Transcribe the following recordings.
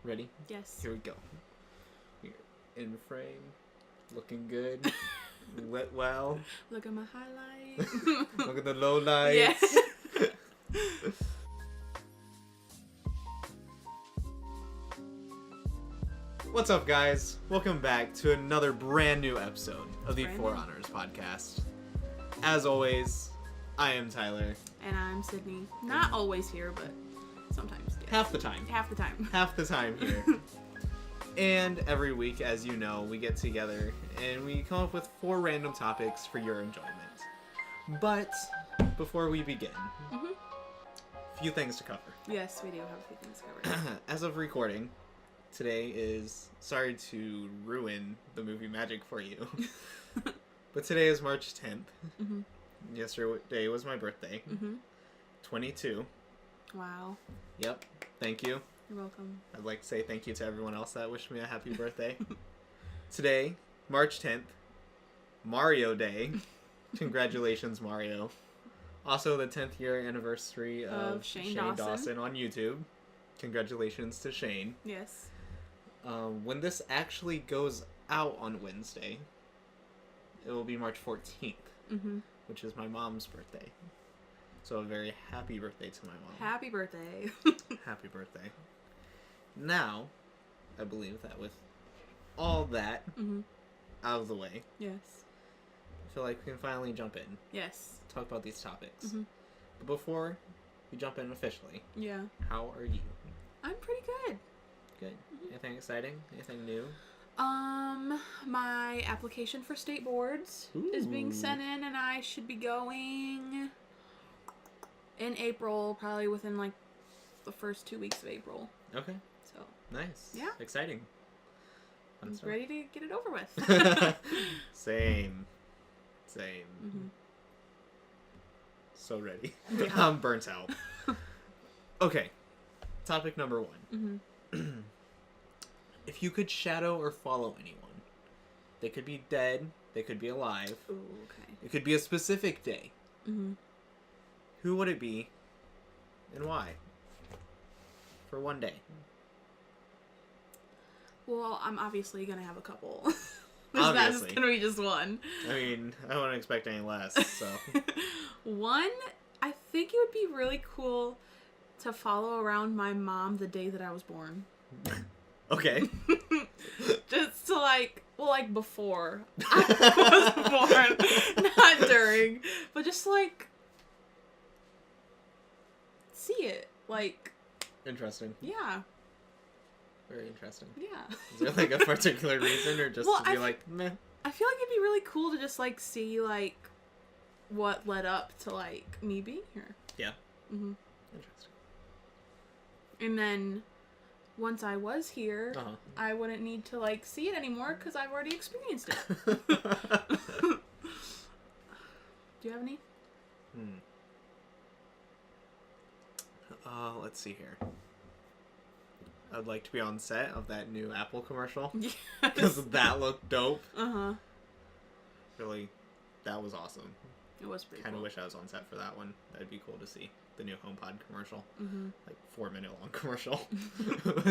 Ready? Yes. Here we go. Here, in frame, looking good, lit well. Look at my highlight. Look at the low lights. Yeah. What's up, guys? Welcome back to another brand new episode of the Brand For new. Honors podcast. As always, I am Tyler. And I'm Sydney. Not always here, but sometimes. Yes. Half the time. Half the time. Half the time here. And every week, as you know, we get together and we come up with 4 random topics for your enjoyment. But before we begin, a few things to cover. Yes, we do have a few things covered. As of recording, today is, sorry to ruin the movie magic for you, but today is March 10th. Mm-hmm. Yesterday was my birthday. Mm-hmm. 22. Wow. Yep. Thank you. You're welcome. I'd like to say thank you to everyone else that wished me a happy birthday. Today, March 10th, Mario Day. Congratulations, Mario. Also, the 10th year anniversary of Shane Dawson on YouTube. Congratulations to Shane. Yes. When this actually goes out on Wednesday, it will be March 14th, which is my mom's birthday. So a very happy birthday to my mom. Happy birthday. Happy birthday. Now, I believe that with all that out of the way, Yes. I feel like we can finally jump in, Yes. talk about these topics. Mm-hmm. But before we jump in officially, Yeah. how are you? I'm pretty good. Good. Anything exciting? Anything new? My application for state boards is being Ooh. sent in, and I should be going in April, probably within like the first 2 weeks of April. Okay. So Nice. Yeah. Exciting. Fun I'm stuff. ready to get it over with. Same. Mm-hmm. So ready. Yeah. I'm burnt out. Okay. Topic number 1. Mm-hmm. If you could shadow or follow anyone, they could be dead, they could be alive, Ooh, okay. it could be a specific day. Mm-hmm. Who would it be, and why? For one day. Well, I'm obviously gonna have a couple. It's not Obviously. just gonna be just one. I mean, I wouldn't expect any less, so. One, I think it would be really cool to follow around my mom the day that I was born. Okay. Just to like before I was born, not during, but just like see it, like Interesting. yeah, Very interesting. yeah. Is there like a particular reason, or just Well, to be like, meh? I feel like it'd be really cool to just like see like what led up to like me being here. Yeah. Mm-hmm. Interesting. And then once I was here, Uh-huh. I wouldn't need to like see it anymore because I've already experienced it. Do you have any? Let's see here. I'd like to be on set of that new Apple commercial. Yes. Because that looked dope. Uh-huh. Really, that was awesome. It was pretty Kind of cool. wish I was on set for that one. That'd be cool to see. The new HomePod commercial. Mm-hmm. Like 4-minute long commercial.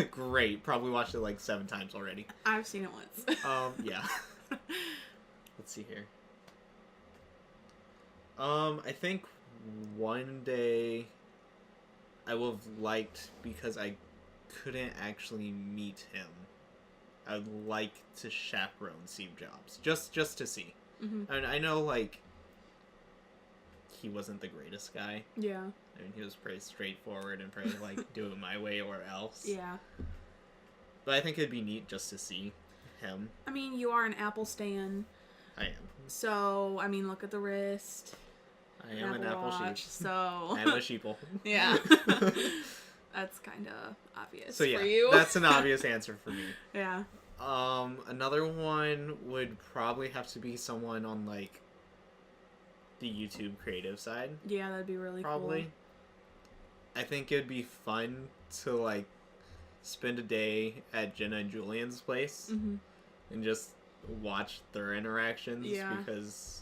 Great. Probably watched it like 7 times already. I've seen it once. Yeah. Let's see here. I think one day I would have liked, because I couldn't actually meet him, I'd like to chaperone Steve Jobs. Just to see. Mm-hmm. I know, like, he wasn't the greatest guy. Yeah. I mean, he was pretty straightforward and pretty, like, do it my way or else. Yeah. But I think it'd be neat just to see him. I mean, you are an Apple stan. I am. So, I mean, look at the wrist. I am an Apple Watch, sheep. So. I'm a sheeple. Yeah. That's kind of obvious So yeah, for you. that's an obvious answer for me. Yeah. Another one would probably have to be someone on, like, the YouTube creative side. Yeah, that'd be really Probably. I think it'd be fun to, like, spend a day at Jenna and Julian's place cool. Mm-hmm. and just watch their interactions, Yeah. because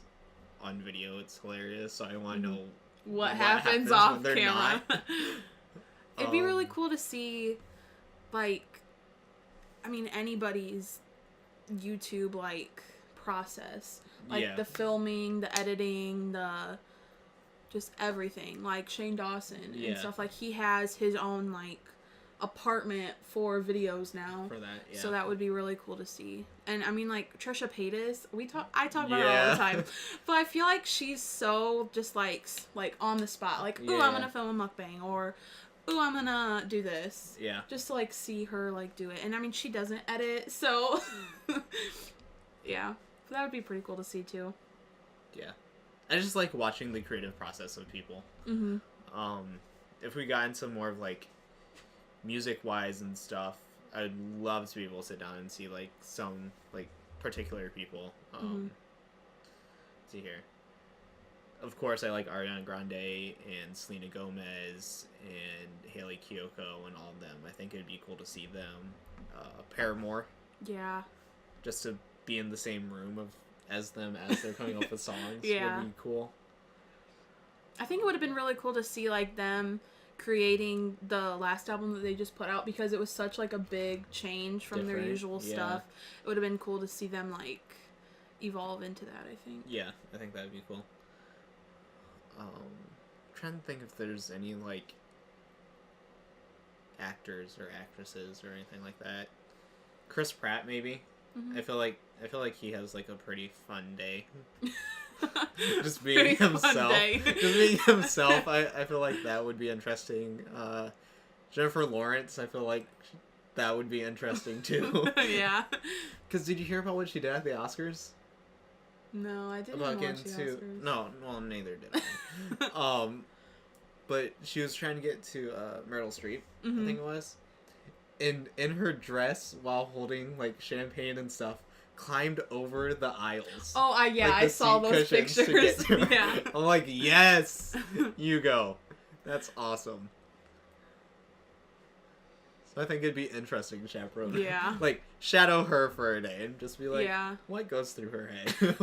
on video it's hilarious, so I want to know What happens off when they're camera. not. It'd be really cool to see, like, I mean, anybody's YouTube, like, process. Like, the filming, the editing, just everything. Like, Shane Dawson and stuff. Like, he has his own, like, apartment for videos now. For that, yeah. So that would be really cool to see. And, I mean, like, Trisha Paytas, I talk about her all the time. But I feel like she's so just, like on the spot. Like, ooh, I'm gonna film a mukbang. Or, ooh, I'm gonna do this. Yeah. Just to, like, see her, like, do it. And, I mean, she doesn't edit, so... yeah. So that would be pretty cool to see, too. Yeah. I just like watching the creative process of people. Mm-hmm. If we got into more of, like, music-wise and stuff, I'd love to be able to sit down and see, like, some, like, particular people. Let's see here. Of course, I like Ariana Grande and Selena Gomez and Hailey Kiyoko and all of them. I think it'd be cool to see them. Paramore. Yeah. Just to be in the same room as them as they're coming up with songs would be cool. I think it would have been really cool to see, like, them creating the last album that they just put out, because it was such, like, a big change from their usual stuff. It would have been cool to see them, like, evolve into that, I think. Yeah, I think that would be cool. I'm trying to think if there's any, like, actors or actresses or anything like that. Chris Pratt, maybe. Mm-hmm. I feel like he has, like, a pretty fun day. Just being himself. Just being himself. I feel like that would be interesting. Jennifer Lawrence, I feel like that would be interesting too. Yeah. Because did you hear about what she did at the Oscars? No, I didn't watch the Oscars. No, well, neither did I. But she was trying to get to Meryl Streep, I think it was. And in her dress, while holding, like, champagne and stuff, climbed over the aisles. Oh, I saw those pictures. Yeah. I'm like, yes, you go. That's awesome. So I think it'd be interesting to chaperone. Yeah. Like, shadow her for a day and just be like, what goes through her head?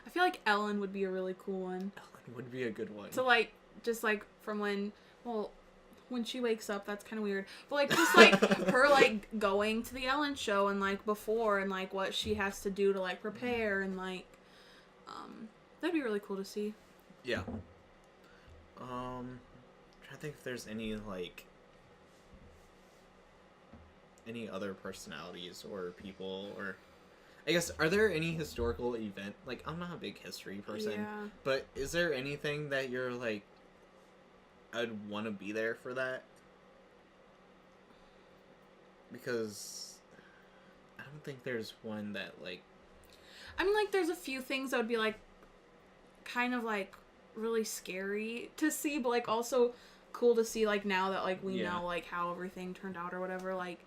I feel like Ellen would be a really cool one. Ellen would be a good one. So, like, just, like, from when she wakes up, that's kind of weird. But, like, just, like, her, like, going to the Ellen show and, like, before and, like, what she has to do to, like, prepare and, like, that'd be really cool to see. Yeah. I'm trying to think if there's any, like, any other personalities or people or... I guess, are there any historical event... Like, I'm not a big history person, but is there anything that you're, like, I'd want to be there for that? Because I don't think there's one that, like... I mean, like, there's a few things that would be, like, kind of, like, really scary to see, but, like, also cool to see, like, now that, like, we know, like, how everything turned out or whatever. Like,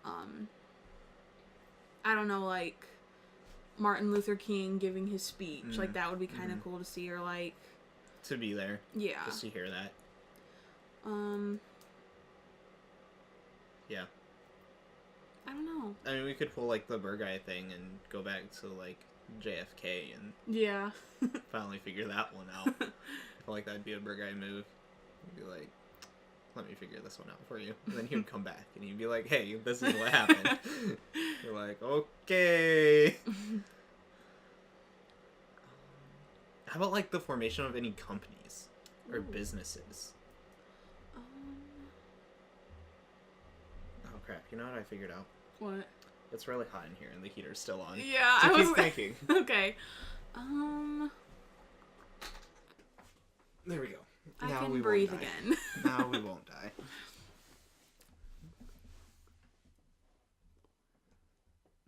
I don't know, like, Martin Luther King giving his speech. Like, that would be kind of cool to see, or, like... To be there. Yeah. Just to hear that. Yeah. I don't know. I mean, we could pull, like, the Burr guy thing and go back to, like, JFK and... Yeah. finally figure that one out. I feel like that'd be a Burr guy move. He'd be like, let me figure this one out for you. And then he would come back and he'd be like, hey, this is what happened. You're like, okay. How about, like, the formation of any companies or businesses? Oh, crap. You know what I figured out? What? It's really hot in here and the heater's still on. Yeah, so I was thinking. Okay. There we go. I can breathe again. Now we won't die.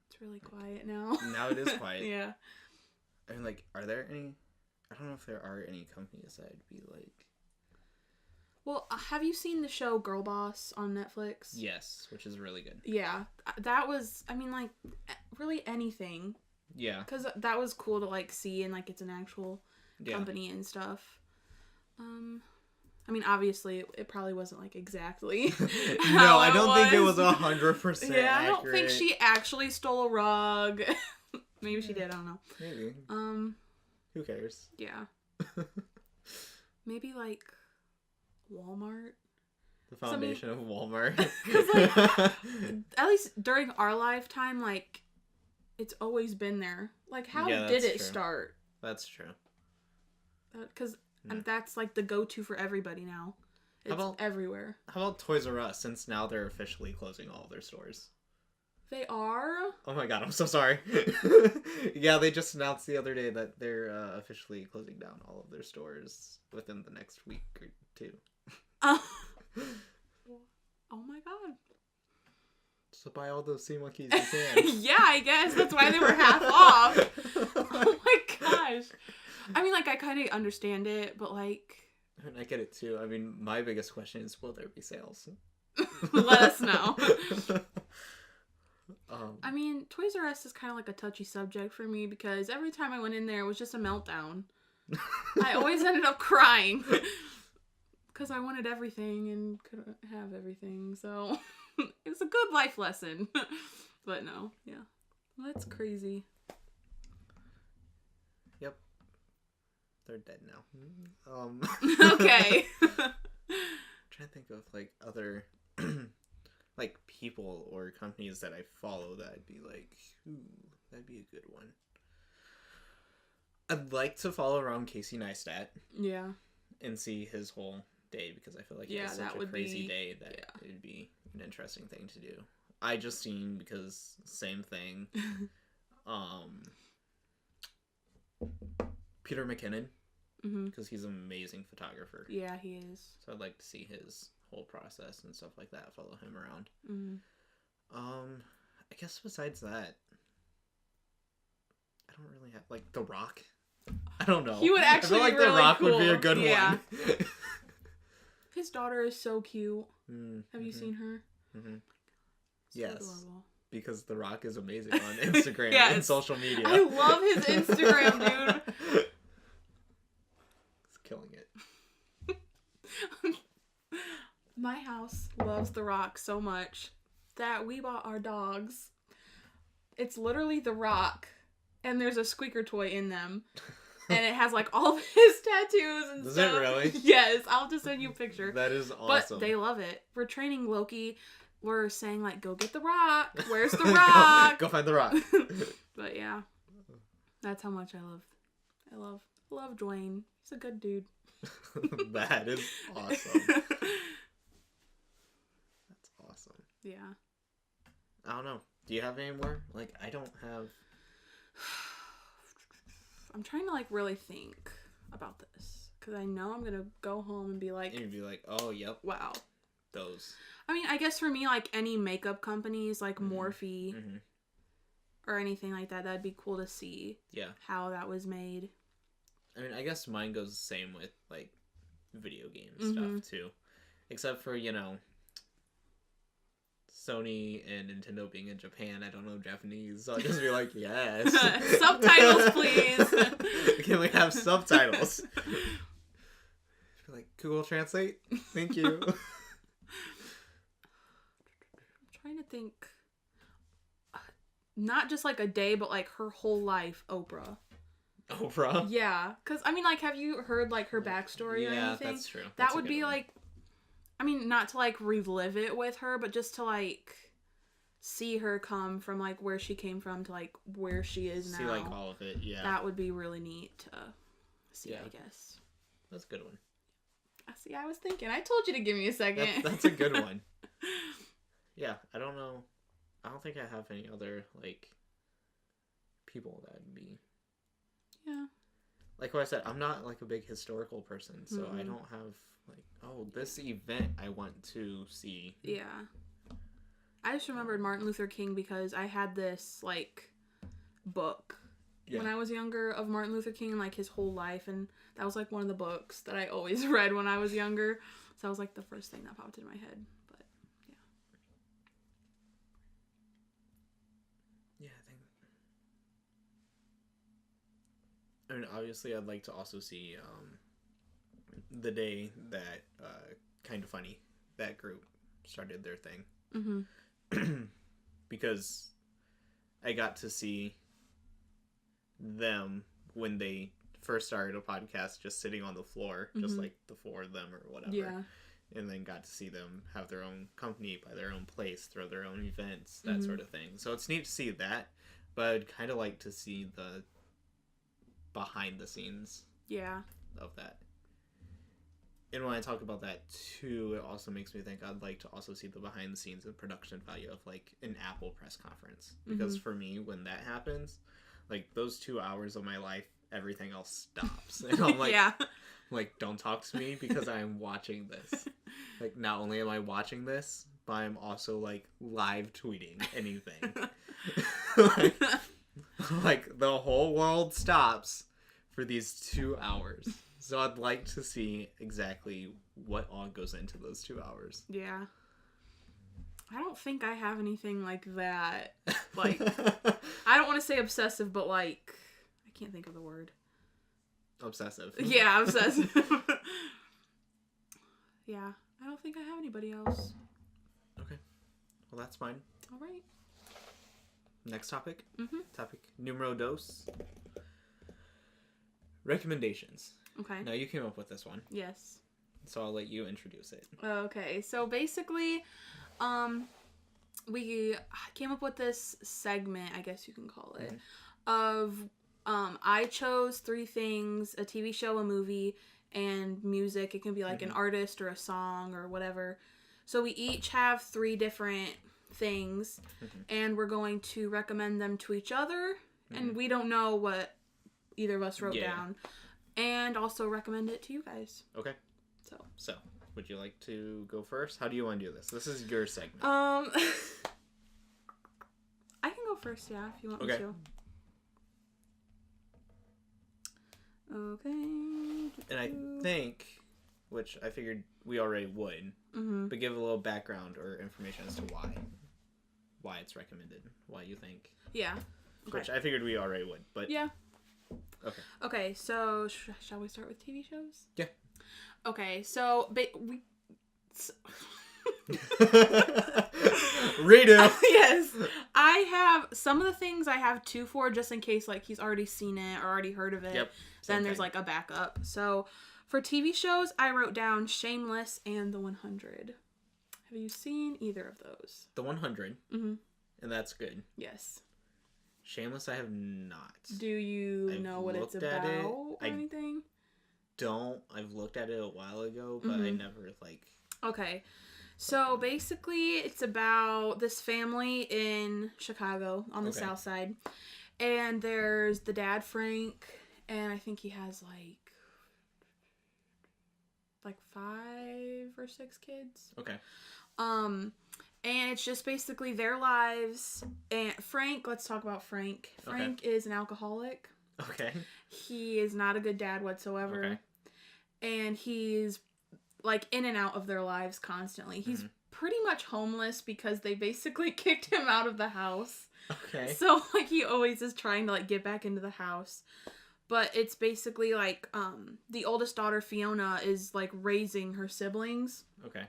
It's really quiet now. Now it is quiet. Yeah. I mean, like, are there any... I don't know if there are any companies that would be like... Well, have you seen the show Girl Boss on Netflix? Yes, which is really good. Yeah. That was, I mean, like, really anything. Yeah. Because that was cool to, like, see, and, like, it's an actual company and stuff. I mean, obviously, it probably wasn't, like, exactly No, I don't think it was 100% Yeah, I don't accurate. think she actually stole a rug. Maybe she did, I don't know. Maybe. Who cares? Yeah. Maybe, like, Walmart? The foundation of Walmart. Because, like, at least during our lifetime, like, it's always been there. Like, how did it start? That's true. Because that's, like, the go-to for everybody now. It's everywhere. How about Toys R Us, since now they're officially closing all of their stores? They are? Oh my god, I'm so sorry. Yeah, they just announced the other day that they're officially closing down all of their stores within the next week or two. Oh my god. So buy all those sea monkeys you can. Yeah, I guess. That's why they were half off. Oh my gosh. I mean, like, I kind of understand it, but, like... I get it, too. I mean, my biggest question is, will there be sales? Let us know. I mean, Toys R Us is kind of like a touchy subject for me because every time I went in there, it was just a meltdown. I always ended up crying because I wanted everything and couldn't have everything. So it was a good life lesson. But no, yeah. Well, that's crazy. Yep. They're dead now. Okay. I'm trying to think of, like, other... like people or companies that I follow that I'd be like, ooh, that'd be a good one. I'd like to follow around Casey Neistat. Yeah. And see his whole day because I feel like he has such a crazy day that it'd be an interesting thing to do. I just seen because same thing. Peter McKinnon. Because he's an amazing photographer. Yeah, he is. So I'd like to see his whole process and stuff like that, follow him around. I guess besides that, I don't really have, like, The Rock. I don't know. He would actually I feel like really The Rock cool. would be a good one. His daughter is so cute. Have you seen her? So yes. Adorable. Because The Rock is amazing on Instagram and social media. I love his Instagram, dude. He's killing it. My house loves The Rock so much that we bought our dogs. It's literally The Rock, and there's a squeaker toy in them. And it has, like, all of his tattoos and Does stuff. Does it really? Yes, I'll just send you a picture. That is awesome. But they love it. We're training Loki. We're saying, like, go get The Rock. Where's The Rock? Go find The Rock. But, yeah. That's how much I love Dwayne. He's a good dude. That is awesome. That's awesome. Yeah. I don't know. Do you have any more? Like, I don't have... I'm trying to, like, really think about this. Because I know I'm going to go home and be like... And you'd be like, oh, yep. Wow. Those. I mean, I guess for me, like, any makeup companies, like Morphe, or anything like that, that'd be cool to see. Yeah. How that was made. I mean, I guess mine goes the same with, like, video game stuff, too. Except for, you know, Sony and Nintendo being in Japan. I don't know Japanese, so I'll just be like, yes. Subtitles, please. Can we have subtitles? Be like, Google Translate? Thank you. I'm trying to think. Not just, like, a day, but, like, her whole life, Oprah. Oprah? Yeah. Because, I mean, like, have you heard, like, her backstory or anything? Yeah, that's true. That would be, like, I mean, not to, like, relive it with her, but just to, like, see her come from, like, where she came from to, like, where she is now. See, like, all of it, yeah. That would be really neat to see, I guess. That's a good one. See, I was thinking. I told you to give me a second. That's a good one. Yeah, I don't know. I don't think I have any other, like, people that would be... Yeah. Like what I said, I'm not, like, a big historical person, so I don't have, like, oh, this event I want to see. Yeah. I just remembered Martin Luther King because I had this, like, book when I was younger of Martin Luther King and, like, his whole life, and that was, like, one of the books that I always read when I was younger, so that was, like, the first thing that popped in my head, but, yeah. Yeah, I mean, obviously, I'd like to also see the day that Kind of Funny, that group, started their thing. Because I got to see them when they first started a podcast just sitting on the floor, just like the four of them or whatever. Yeah. and then got to see them have their own company, buy their own place, throw their own events, that sort of thing. So it's neat to see that, but I'd kind of like to see the behind the scenes of that. And when I talk about that too, it also makes me think I'd like to also see the behind the scenes and production value of like an Apple press conference. Because for me, when that happens, like those 2 hours of my life, everything else stops. And I'm like, like, don't talk to me because I'm watching this. Like, not only am I watching this, but I'm also like live tweeting anything. like the whole world stops for these 2 hours. So I'd like to see exactly what all goes into those 2 hours. Yeah. I don't think I have anything like that. Like, I don't want to say obsessive, but like, I can't think of the word. Obsessive. Yeah, obsessive. Yeah, I don't think I have anybody else. Okay. Well, that's fine. All right. Next topic. Topic numero dos. Recommendations. Okay. Now, you came up with this one. Yes. So I'll let you introduce it. Okay, so basically, we came up with this segment, I guess you can call it, of I chose 3 things: a TV show, a movie, and music. It can be like an artist or a song or whatever. So we each have 3 different things, and we're going to recommend them to each other, and we don't know what either of us wrote down, and also recommend it to you guys. Okay. So, would you like to go first? How do you want to do this? This is your segment. I can go first, yeah, if you want me to. Okay. And I think, which I figured we already would, but give a little background or information as to why it's recommended, why you think. Yeah. Okay. Which I figured we already would, but... Yeah. Okay. Okay, so shall we start with TV shows? Yeah. Okay, so Redo. Yes. I have some of the things I have 2 for, just in case like he's already seen it or already heard of it. Yep. Then there's like a backup. So for TV shows, I wrote down Shameless and The 100. Have you seen either of those? The 100. And that's good. Yes. Shameless, I have not. Do you know what it's about or anything? I've looked at it a while ago, but I never like... Okay. So basically it's about this family in Chicago on the south side. And there's the dad, Frank, and I think he has like 5 or 6 kids. Okay. And it's just basically their lives. And Frank, let's talk about Frank. Frank is an alcoholic. Okay. He is not a good dad whatsoever. Okay. And he's like in and out of their lives constantly. He's pretty much homeless because they basically kicked him out of the house. Okay. So like he always is trying to like get back into the house. But it's basically like the oldest daughter, Fiona, is like raising her siblings. Okay.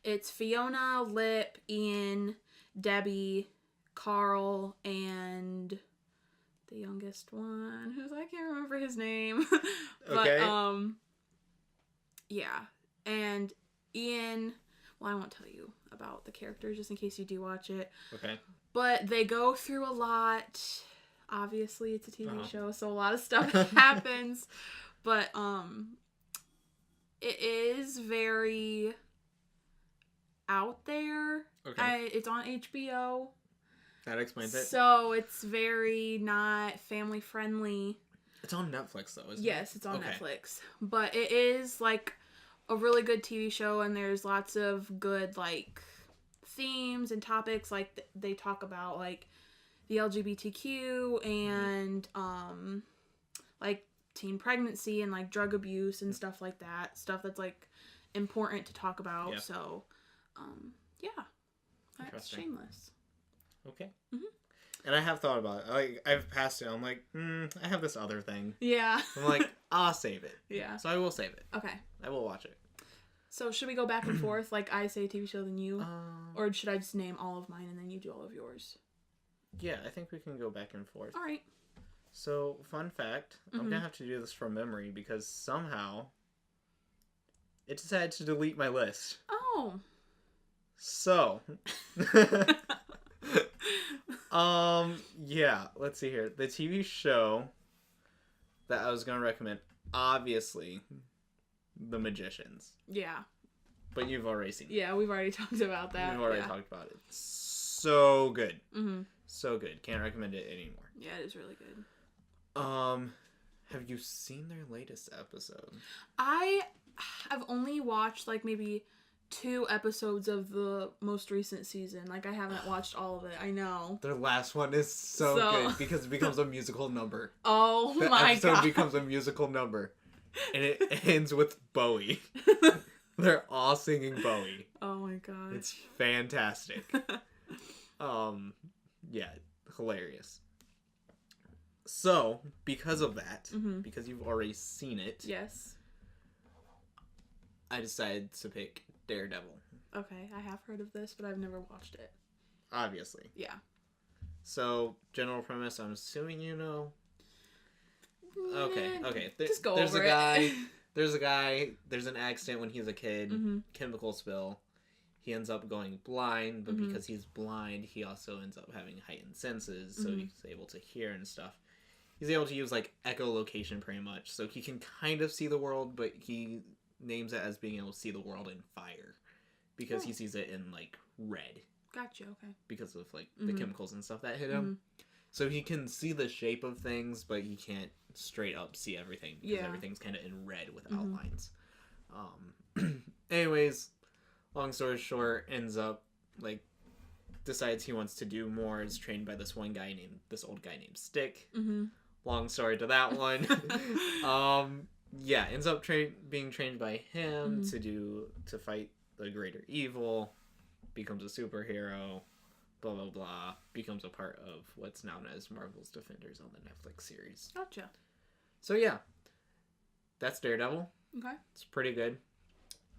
It's Fiona, Lip, Ian, Debbie, Carl, and the youngest one, I can't remember his name. But, okay. Yeah. And Ian, well, I won't tell you about the characters just in case you do watch it. Okay. But they go through a lot. Obviously, it's a TV show, so a lot of stuff happens. But, it is very out there. Okay. It's on HBO. That explains it. So it's very not family friendly. It's on Netflix though, isn't it? Yes, it's on Netflix. But it is like a really good TV show, and there's lots of good like themes and topics. Like they talk about like the LGBTQ and like teen pregnancy and like drug abuse and stuff like that. Stuff that's like important to talk about. Yep. So yeah. That's Shameless. Okay. And I have thought about it. Like, I've passed it. I'm like, I have this other thing. Yeah. I'm like, I'll save it. Yeah. So I will save it. Okay. I will watch it. So should we go back and forth? Like I say a TV show, then you? Or should I just name all of mine and then you do all of yours? Yeah, I think we can go back and forth. All right. So, fun fact. I'm going to have to do this from memory because somehow it decided to delete my list. Oh. So, yeah, let's see here. The TV show that I was going to recommend, obviously, The Magicians. Yeah. But you've already seen it. Yeah, we've already talked about that. We've already talked about it. So good. Mm-hmm. So good. Can't recommend it anymore. Yeah, it is really good. Have you seen their latest episode? I have only watched like maybe 2 episodes of the most recent season. Like I haven't watched all of it. I know. Their last one is so good because it becomes a musical number. Oh my god. The episode becomes a musical number. And it ends with Bowie. They're all singing Bowie. Oh my god. It's fantastic. Yeah, hilarious. So, because of that, because you've already seen it, yes, I decided to pick Daredevil. Okay, I have heard of this, but I've never watched it. Obviously. Yeah. So, general premise, I'm assuming you know. Okay. Just go there's over a guy. it. There's an accident when he was a kid. Chemical spill. He ends up going blind, but because he's blind, he also ends up having heightened senses, so he's able to hear and stuff. He's able to use, like, echolocation pretty much, so he can kind of see the world, but he names it as being able to see the world in fire, because he sees it in, like, red. Gotcha, okay. Because of, like, the chemicals and stuff that hit him. So he can see the shape of things, but he can't straight up see everything, because everything's kind of in red with outlines. Anyways, long story short, ends up, like, decides he wants to do more, is trained by this old guy named Stick. Long story to that one. Yeah, ends up being trained by him to fight the greater evil, becomes a superhero, blah blah blah, becomes a part of what's known as Marvel's Defenders on the Netflix series. Gotcha. So yeah, that's Daredevil. Okay. It's pretty good.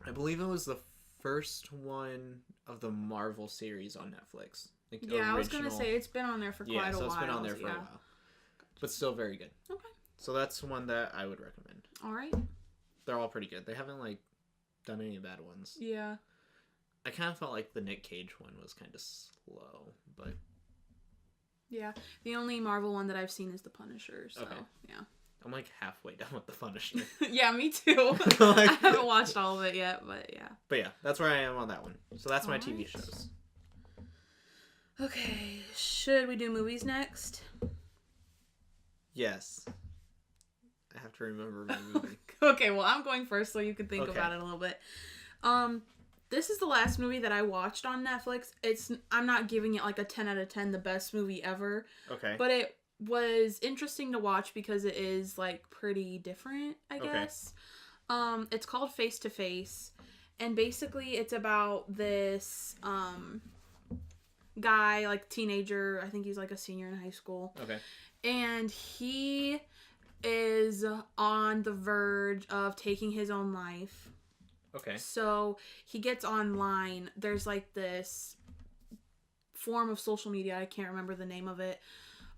I believe it was the first one of the Marvel series on Netflix. Like, yeah, original. I was gonna say it's been on there for quite a while. Yeah, so it's been on there for a while. But still very good. Okay. So that's one that I would recommend. All right. They're all pretty good. They haven't, like, done any bad ones. Yeah. I kind of felt like the Nick Cage one was kind of slow, but... Yeah. The only Marvel one that I've seen is The Punisher, so, yeah. I'm, like, halfway done with The Punisher. Yeah, me too. I haven't watched all of it yet, but yeah. But yeah, that's where I am on that one. So that's my TV shows. Okay. Should we do movies next? Yes. I have to remember my movie. Okay, well, I'm going first so you can think about it a little bit. This is the last movie that I watched on Netflix. I'm not giving it like a 10 out of 10, the best movie ever. Okay. But it was interesting to watch because it is like pretty different, I guess. It's called Face to Face. And basically it's about this guy, like teenager. I think he's like a senior in high school. Okay. And he is on the verge of taking his own life. Okay. So he gets online. There's like this form of social media. I can't remember the name of it.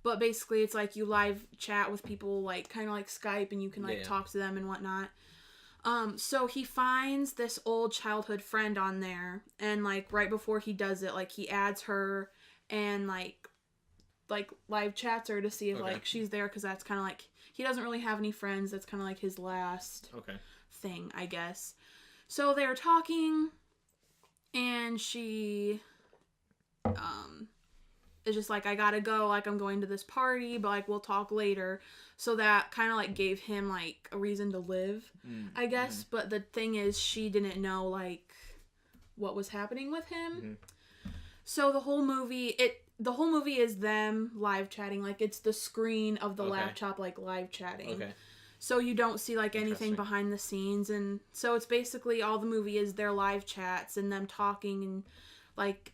But basically it's like you live chat with people, like kind of like Skype, and you can like talk to them and whatnot. So he finds this old childhood friend on there, and like right before he does it, like he adds her and like live chats her to see if like she's there, because that's kind of like, he doesn't really have any friends. That's kind of like his last thing, I guess. So they're talking, and she is just like, I gotta go, like I'm going to this party, but like we'll talk later. So that kind of like gave him like a reason to live, I guess. But the thing is, she didn't know like what was happening with him. So the whole movie is them live chatting. Like it's the screen of the laptop like live chatting. So you don't see like anything behind the scenes, and so it's basically all the movie is their live chats and them talking, and like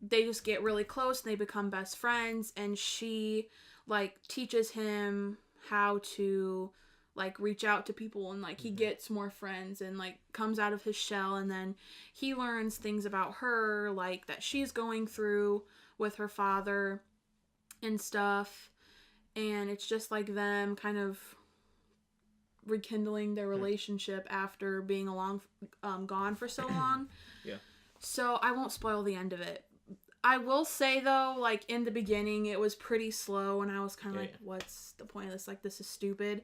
they just get really close and they become best friends, and she like teaches him how to like reach out to people, and like he gets more friends and like comes out of his shell, and then he learns things about her like that she's going through with her father and stuff, and it's just like them kind of rekindling their relationship after being gone for so long. Yeah. So I won't spoil the end of it. I will say though, like in the beginning, it was pretty slow, and I was kind of what's the point of this? Like, this is stupid.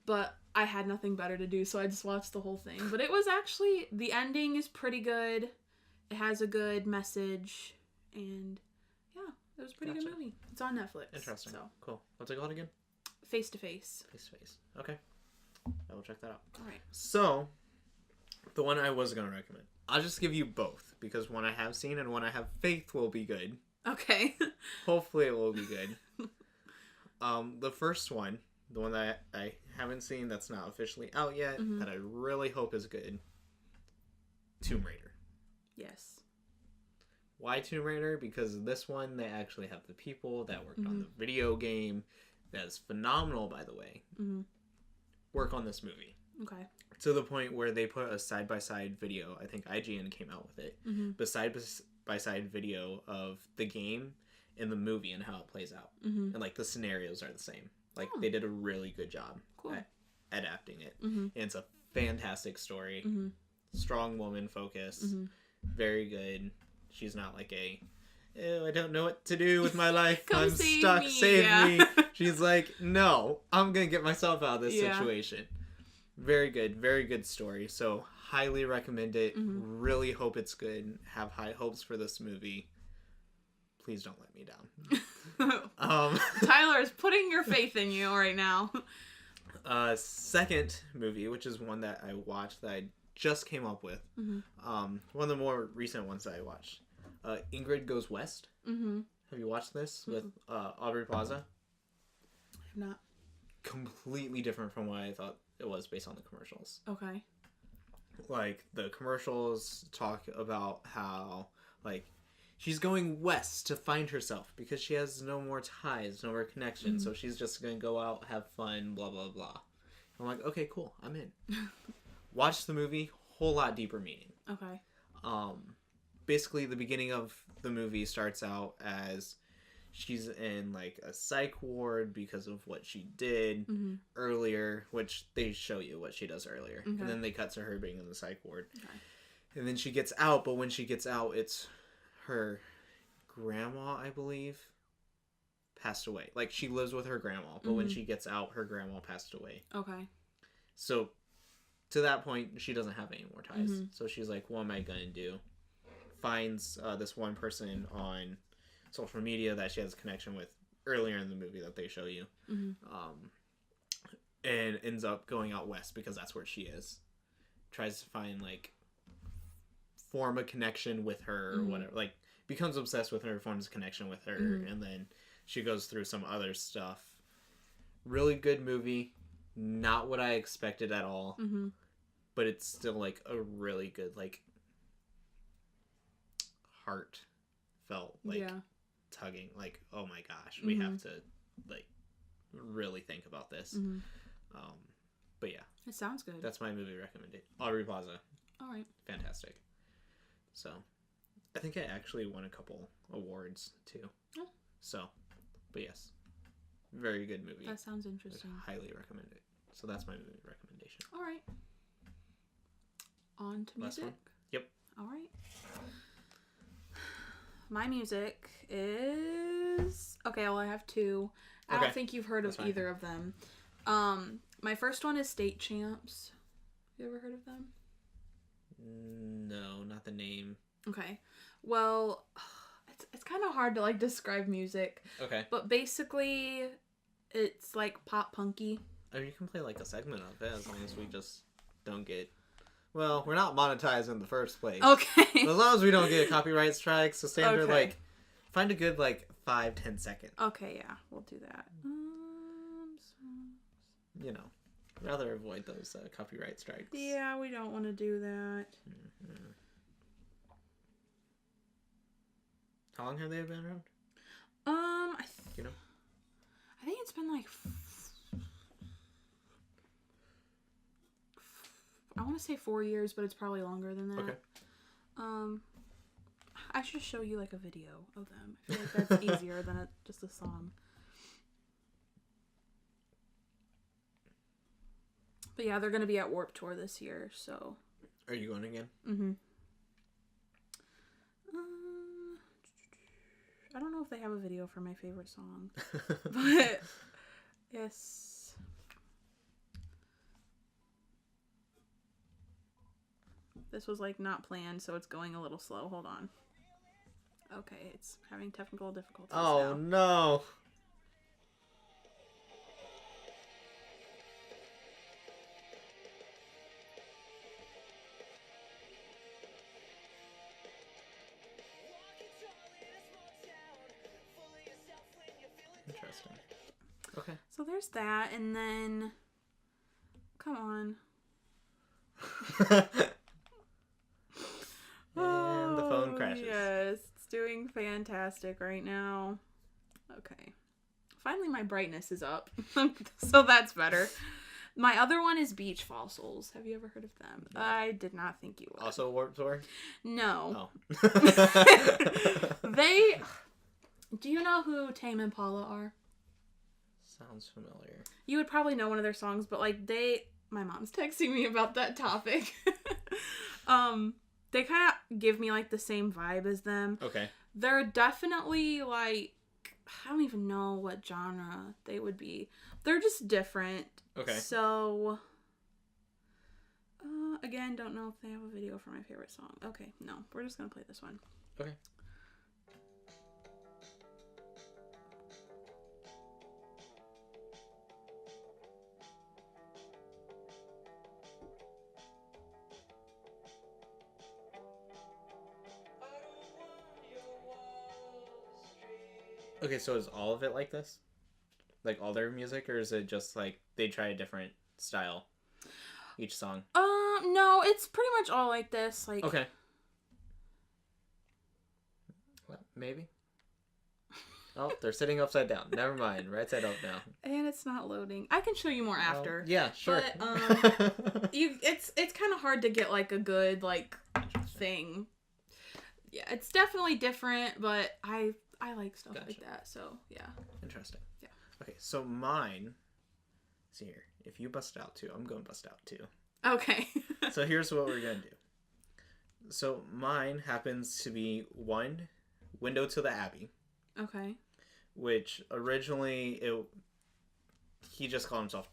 But I had nothing better to do, so I just watched the whole thing. But it was actually, the ending is pretty good. It has a good message, and yeah, it was a pretty good movie. It's on Netflix. Interesting. So. Cool. What's it called again? Face to Face. Face to Face. Okay. I will check that out. All right. So, the one I was going to recommend. I'll just give you both, because one I have seen and one I have faith will be good. Okay. Hopefully it will be good. The first one, the one that I haven't seen that's not officially out yet, that I really hope is good, Tomb Raider. Yes. Why Tomb Raider? Because this one, they actually have the people that worked on the video game. That is phenomenal, by the way. Work on this movie. Okay. To the point where they put a side-by-side video. I think IGN came out with it. The side-by-side video of the game and the movie and how it plays out. And, like, the scenarios are the same. Like, they did a really good job at adapting it. And it's a fantastic story. Strong woman focus. Very good. She's not like ew, I don't know what to do with my life. I'm stuck. Save me. She's like, no, I'm going to get myself out of this situation. Very good. Very good story. So, highly recommend it. Really hope it's good. Have high hopes for this movie. Please don't let me down. Tyler is putting your faith in you right now. Second movie, which is one that I watched that I just came up with. One of the more recent ones that I watched. Ingrid Goes West. Have you watched this with Aubrey Plaza? I have not. Completely different from what I thought it was based on the commercials. Okay. Like, the commercials talk about how, like, she's going west to find herself because she has no more ties, no more connections, so she's just gonna go out, have fun, blah, blah, blah. I'm like, okay, cool, I'm in. Watch the movie, whole lot deeper meaning. Okay. Basically, the beginning of the movie starts out as she's in, like, a psych ward because of what she did earlier, which they show you what she does earlier. And then they cut to her being in the psych ward. And then she gets out, but when she gets out, it's her grandma, I believe, passed away. Like, she lives with her grandma, but when she gets out, her grandma passed away. Okay. So, to that point, she doesn't have any more ties. So she's like, what am I going to do? Finds this one person on social media that she has a connection with earlier in the movie that they show you. And ends up going out west because that's where she is. Tries to find, like, form a connection with her or whatever. Like, becomes obsessed with her, forms a connection with her, and then she goes through some other stuff. Really good movie. Not what I expected at all. But it's still, like, a really good, like, heartfelt, like, tugging. Like, oh my gosh, we have to, like, really think about this. But yeah. It sounds good. That's my movie recommendation. Aubrey Plaza. All right. Fantastic. So, I think I actually won a couple awards, too. Oh. So, but yes. Very good movie. That sounds interesting. I highly recommend it. So that's my movie recommendation. All right. On to music? Yep. All right. My music is... Okay, well, I have two. I don't think you've heard of either of them. My first one is State Champs. You ever heard of them? No, not the name. Okay. Well, it's kind of hard to, like, describe music. Okay. But basically, it's, like, pop punky. Oh, you can play, like, a segment of it as long as we just don't get... Well, we're not monetized in the first place. Okay. But as long as we don't get copyright strikes, so standard, like, find a good, like, 5-10 second. Okay, yeah, we'll do that. You know, rather avoid those copyright strikes. Yeah, we don't want to do that. How long have they been around? You know? I think it's been, like, I want to say 4 years, but it's probably longer than that. Okay. I should show you, like, a video of them. I feel like that's easier than just a song. But yeah, they're going to be at Warped Tour this year, so. Are you going again? Mm-hmm. I don't know if they have a video for my favorite song. But, yes. This was, like, not planned, so it's going a little slow. Hold on. Okay, it's having technical difficulties now. No. Interesting. Okay. So there's that, and then... Come on. And the phone crashes. Yes, it's doing fantastic right now. Okay. Finally, my brightness is up. So that's better. My other one is Beach Fossils. Have you ever heard of them? No. I did not think you would. Also Warped Tour? No. Oh. They... Do you know who Tame Impala are? Sounds familiar. You would probably know one of their songs, but like my mom's texting me about that topic. They kind of give me like the same vibe as them. Okay. They're definitely like, I don't even know what genre they would be. They're just different. Okay. So, again, don't know if they have a video for my favorite song. Okay, no, we're just gonna play this one. Okay. Okay, so is all of it like this? Like all their music, or is it just like they try a different style each song? No, it's pretty much all like this. Like okay. Well, maybe. Oh, they're sitting upside down. Never mind. Right side up now. And it's not loading. I can show you more after. Yeah, sure. But it's kind of hard to get like a good like thing. Yeah, it's definitely different, but I like stuff like that, so yeah. Interesting. Yeah. Okay, so mine. See here. If you bust out too, I'm going to bust out too. Okay. So here's what we're going to do. So mine happens to be one, Window to the Abbey. Okay. Which originally he just called himself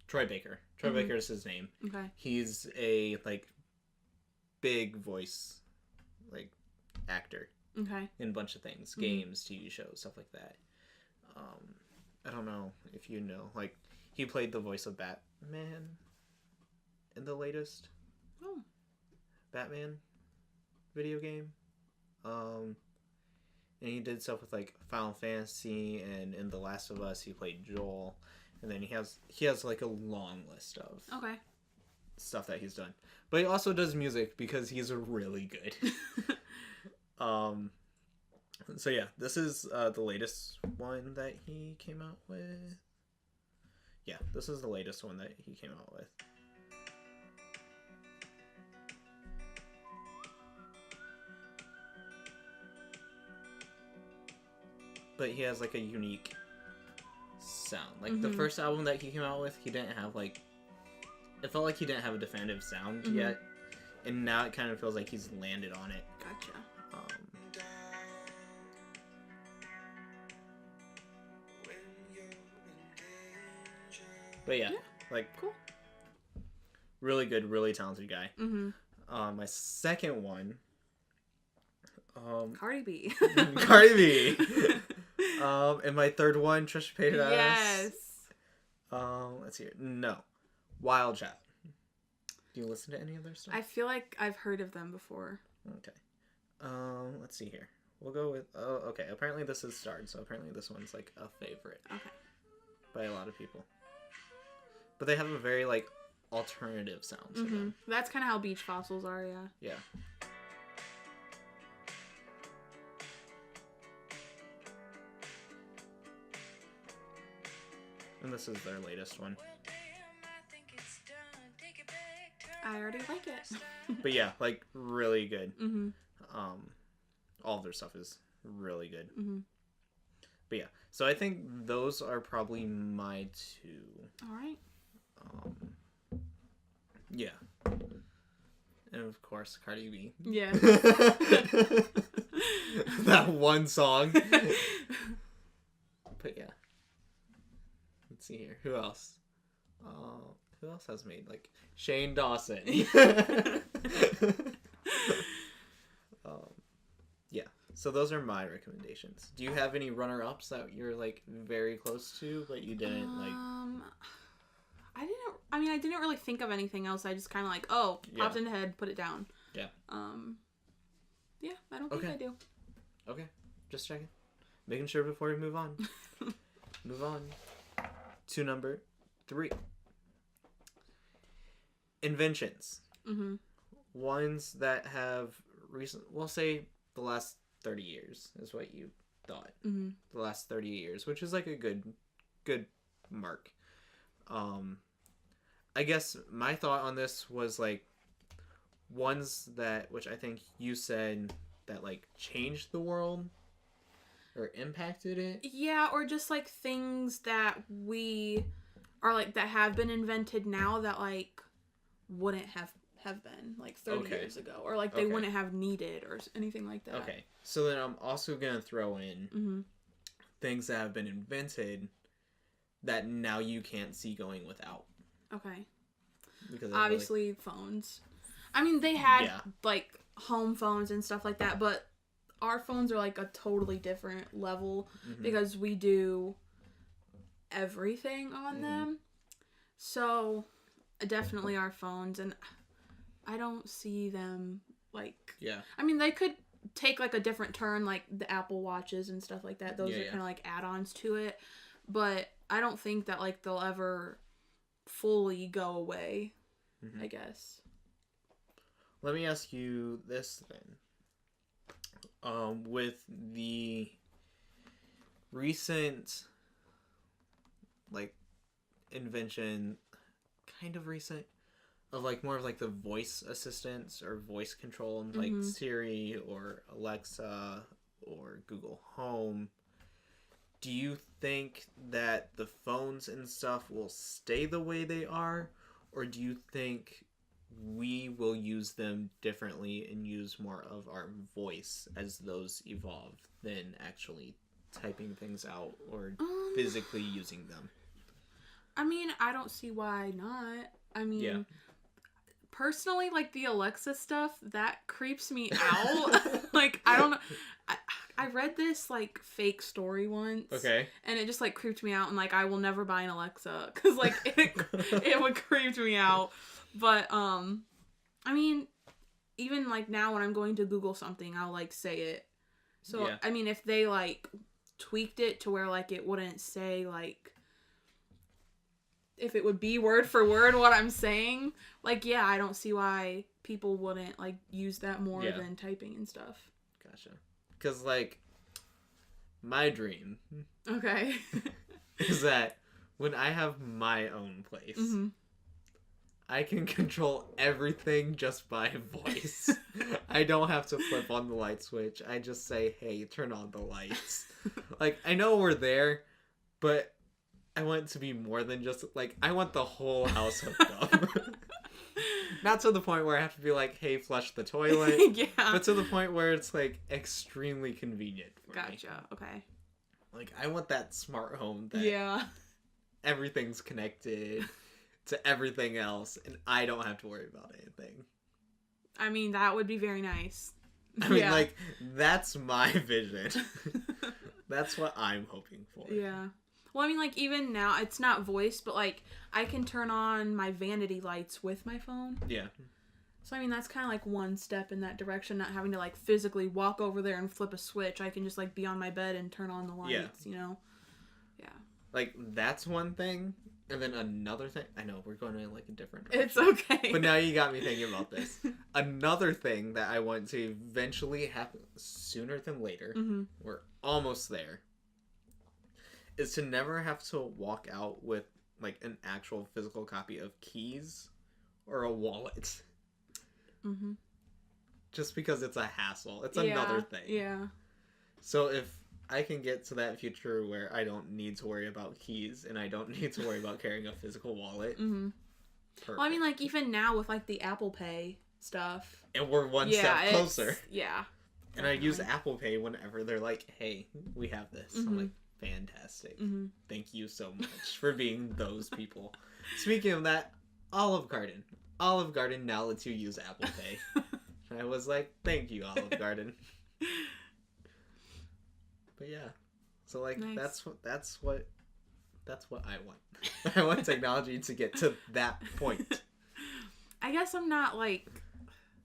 Troy Baker. Troy Baker is his name. Okay. He's a like big voice like actor. Okay. In a bunch of things, games, TV shows, stuff like that. I don't know if you know, like he played the voice of Batman in the latest Batman video game. And he did stuff with like Final Fantasy, and in The Last of Us he played Joel, and then he has like a long list of stuff that he's done. But he also does music because he's really good. So yeah, this is the latest one that he came out with. Yeah, this is the latest one that he came out with. But he has like a unique sound. Like the first album that he came out with, he didn't have like... It felt like he didn't have a definitive sound yet. And now it kind of feels like he's landed on it. Gotcha. But yeah, like cool. Really good, really talented guy. My second one, Cardi B. Cardi B. And my third one, Trisha Paytas. Yes. Let's see here. No, Wild Child. Do you listen to any of their stuff? I feel like I've heard of them before. Okay. Let's see here. We'll go with. Oh, okay. Apparently this is starred, so apparently this one's like a favorite. Okay. By a lot of people. But they have a very like alternative sound to them. That's kind of how Beach Fossils are, yeah. Yeah. And this is their latest one. I already like it. But yeah, like really good. All of their stuff is really good. But yeah, so I think those are probably my two. All right. Yeah. And of course, Cardi B. Yeah. That one song. But yeah. Let's see here. Who else? Who else has made, like, Shane Dawson? Yeah. So those are my recommendations. Do you have any runner-ups that you're, like, very close to, but you didn't, like... I didn't really think of anything else. I just kind of like, popped in the head, put it down. Yeah. Yeah, I don't think I do. Okay. Just checking. Making sure before we move on. Move on to number 3. Inventions. Mm-hmm. Ones that have we'll say the last 30 years is what you thought. Mm-hmm. The last 30 years, which is like a good mark. I guess my thought on this was like ones that, which I think you said that like changed the world or impacted it. Yeah, or just like things that we are like that have been invented now that like wouldn't have been like 30 years ago, or like they wouldn't have needed or anything like that. Okay. So then I'm also going to throw in things that have been invented that now you can't see going without. Okay. Because obviously phones. I mean, they had like home phones and stuff like that, but our phones are like a totally different level because we do everything on them. So definitely our phones, and I don't see them like... Yeah. I mean, they could take like a different turn, like the Apple Watches and stuff like that. Those are kind of like add-ons to it. But I don't think that like they'll ever fully go away, I guess. Let me ask you this then. With the recent like invention, kind of recent, of like more of like the voice assistants or voice control, like Siri or Alexa or Google Home, do you think that the phones and stuff will stay the way they are, or do you think we will use them differently and use more of our voice as those evolve than actually typing things out or physically using them? I mean, I don't see why not. I mean, personally, like the Alexa stuff, that creeps me out. Like, I don't know. I read this like fake story once. Okay. And it just like creeped me out, and like I will never buy an Alexa because like it would creep me out. But I mean, even like now when I'm going to Google something, I'll like say it. So I mean, if they like tweaked it to where like it wouldn't say like, if it would be word for word what I'm saying, like I don't see why people wouldn't like use that more than typing and stuff. Gotcha. Because like my dream is that when I have my own place, I can control everything just by voice. I don't have to flip on the light switch. I just say, hey, turn on the lights. Like, I know we're there, but I want it to be more than just, like, I want the whole house hooked up. Not to the point where I have to be like, hey, flush the toilet. But to the point where it's, like, extremely convenient for me. Gotcha. Okay. Like, I want that smart home that everything's connected to everything else, and I don't have to worry about anything. I mean, that would be very nice. I mean, like, that's my vision. That's what I'm hoping for. Yeah. Well, I mean, like, even now, it's not voice, but, like, I can turn on my vanity lights with my phone. Yeah. So, I mean, that's kind of, like, one step in that direction, not having to, like, physically walk over there and flip a switch. I can just, like, be on my bed and turn on the lights, you know? Yeah. Like, that's one thing. And then another thing, I know we're going in like a different direction. It's okay. But now you got me thinking about this. Another thing that I want to eventually happen sooner than later, we're almost there, is to never have to walk out with like an actual physical copy of keys or a wallet. Just because it's a hassle. It's another thing. Yeah. So if I can get to that future where I don't need to worry about keys and I don't need to worry about carrying a physical wallet, perfect. Well, I mean, like, even now with, like, the Apple Pay stuff. And we're one step closer. Yeah. And I use Apple Pay whenever they're like, hey, we have this. I'm like, fantastic. Thank you so much for being those people. Speaking of that, Olive Garden. Olive Garden now lets you use Apple Pay. I was like, thank you, Olive Garden. But yeah. So like nice. that's what I want. I want technology to get to that point. I guess I'm not like,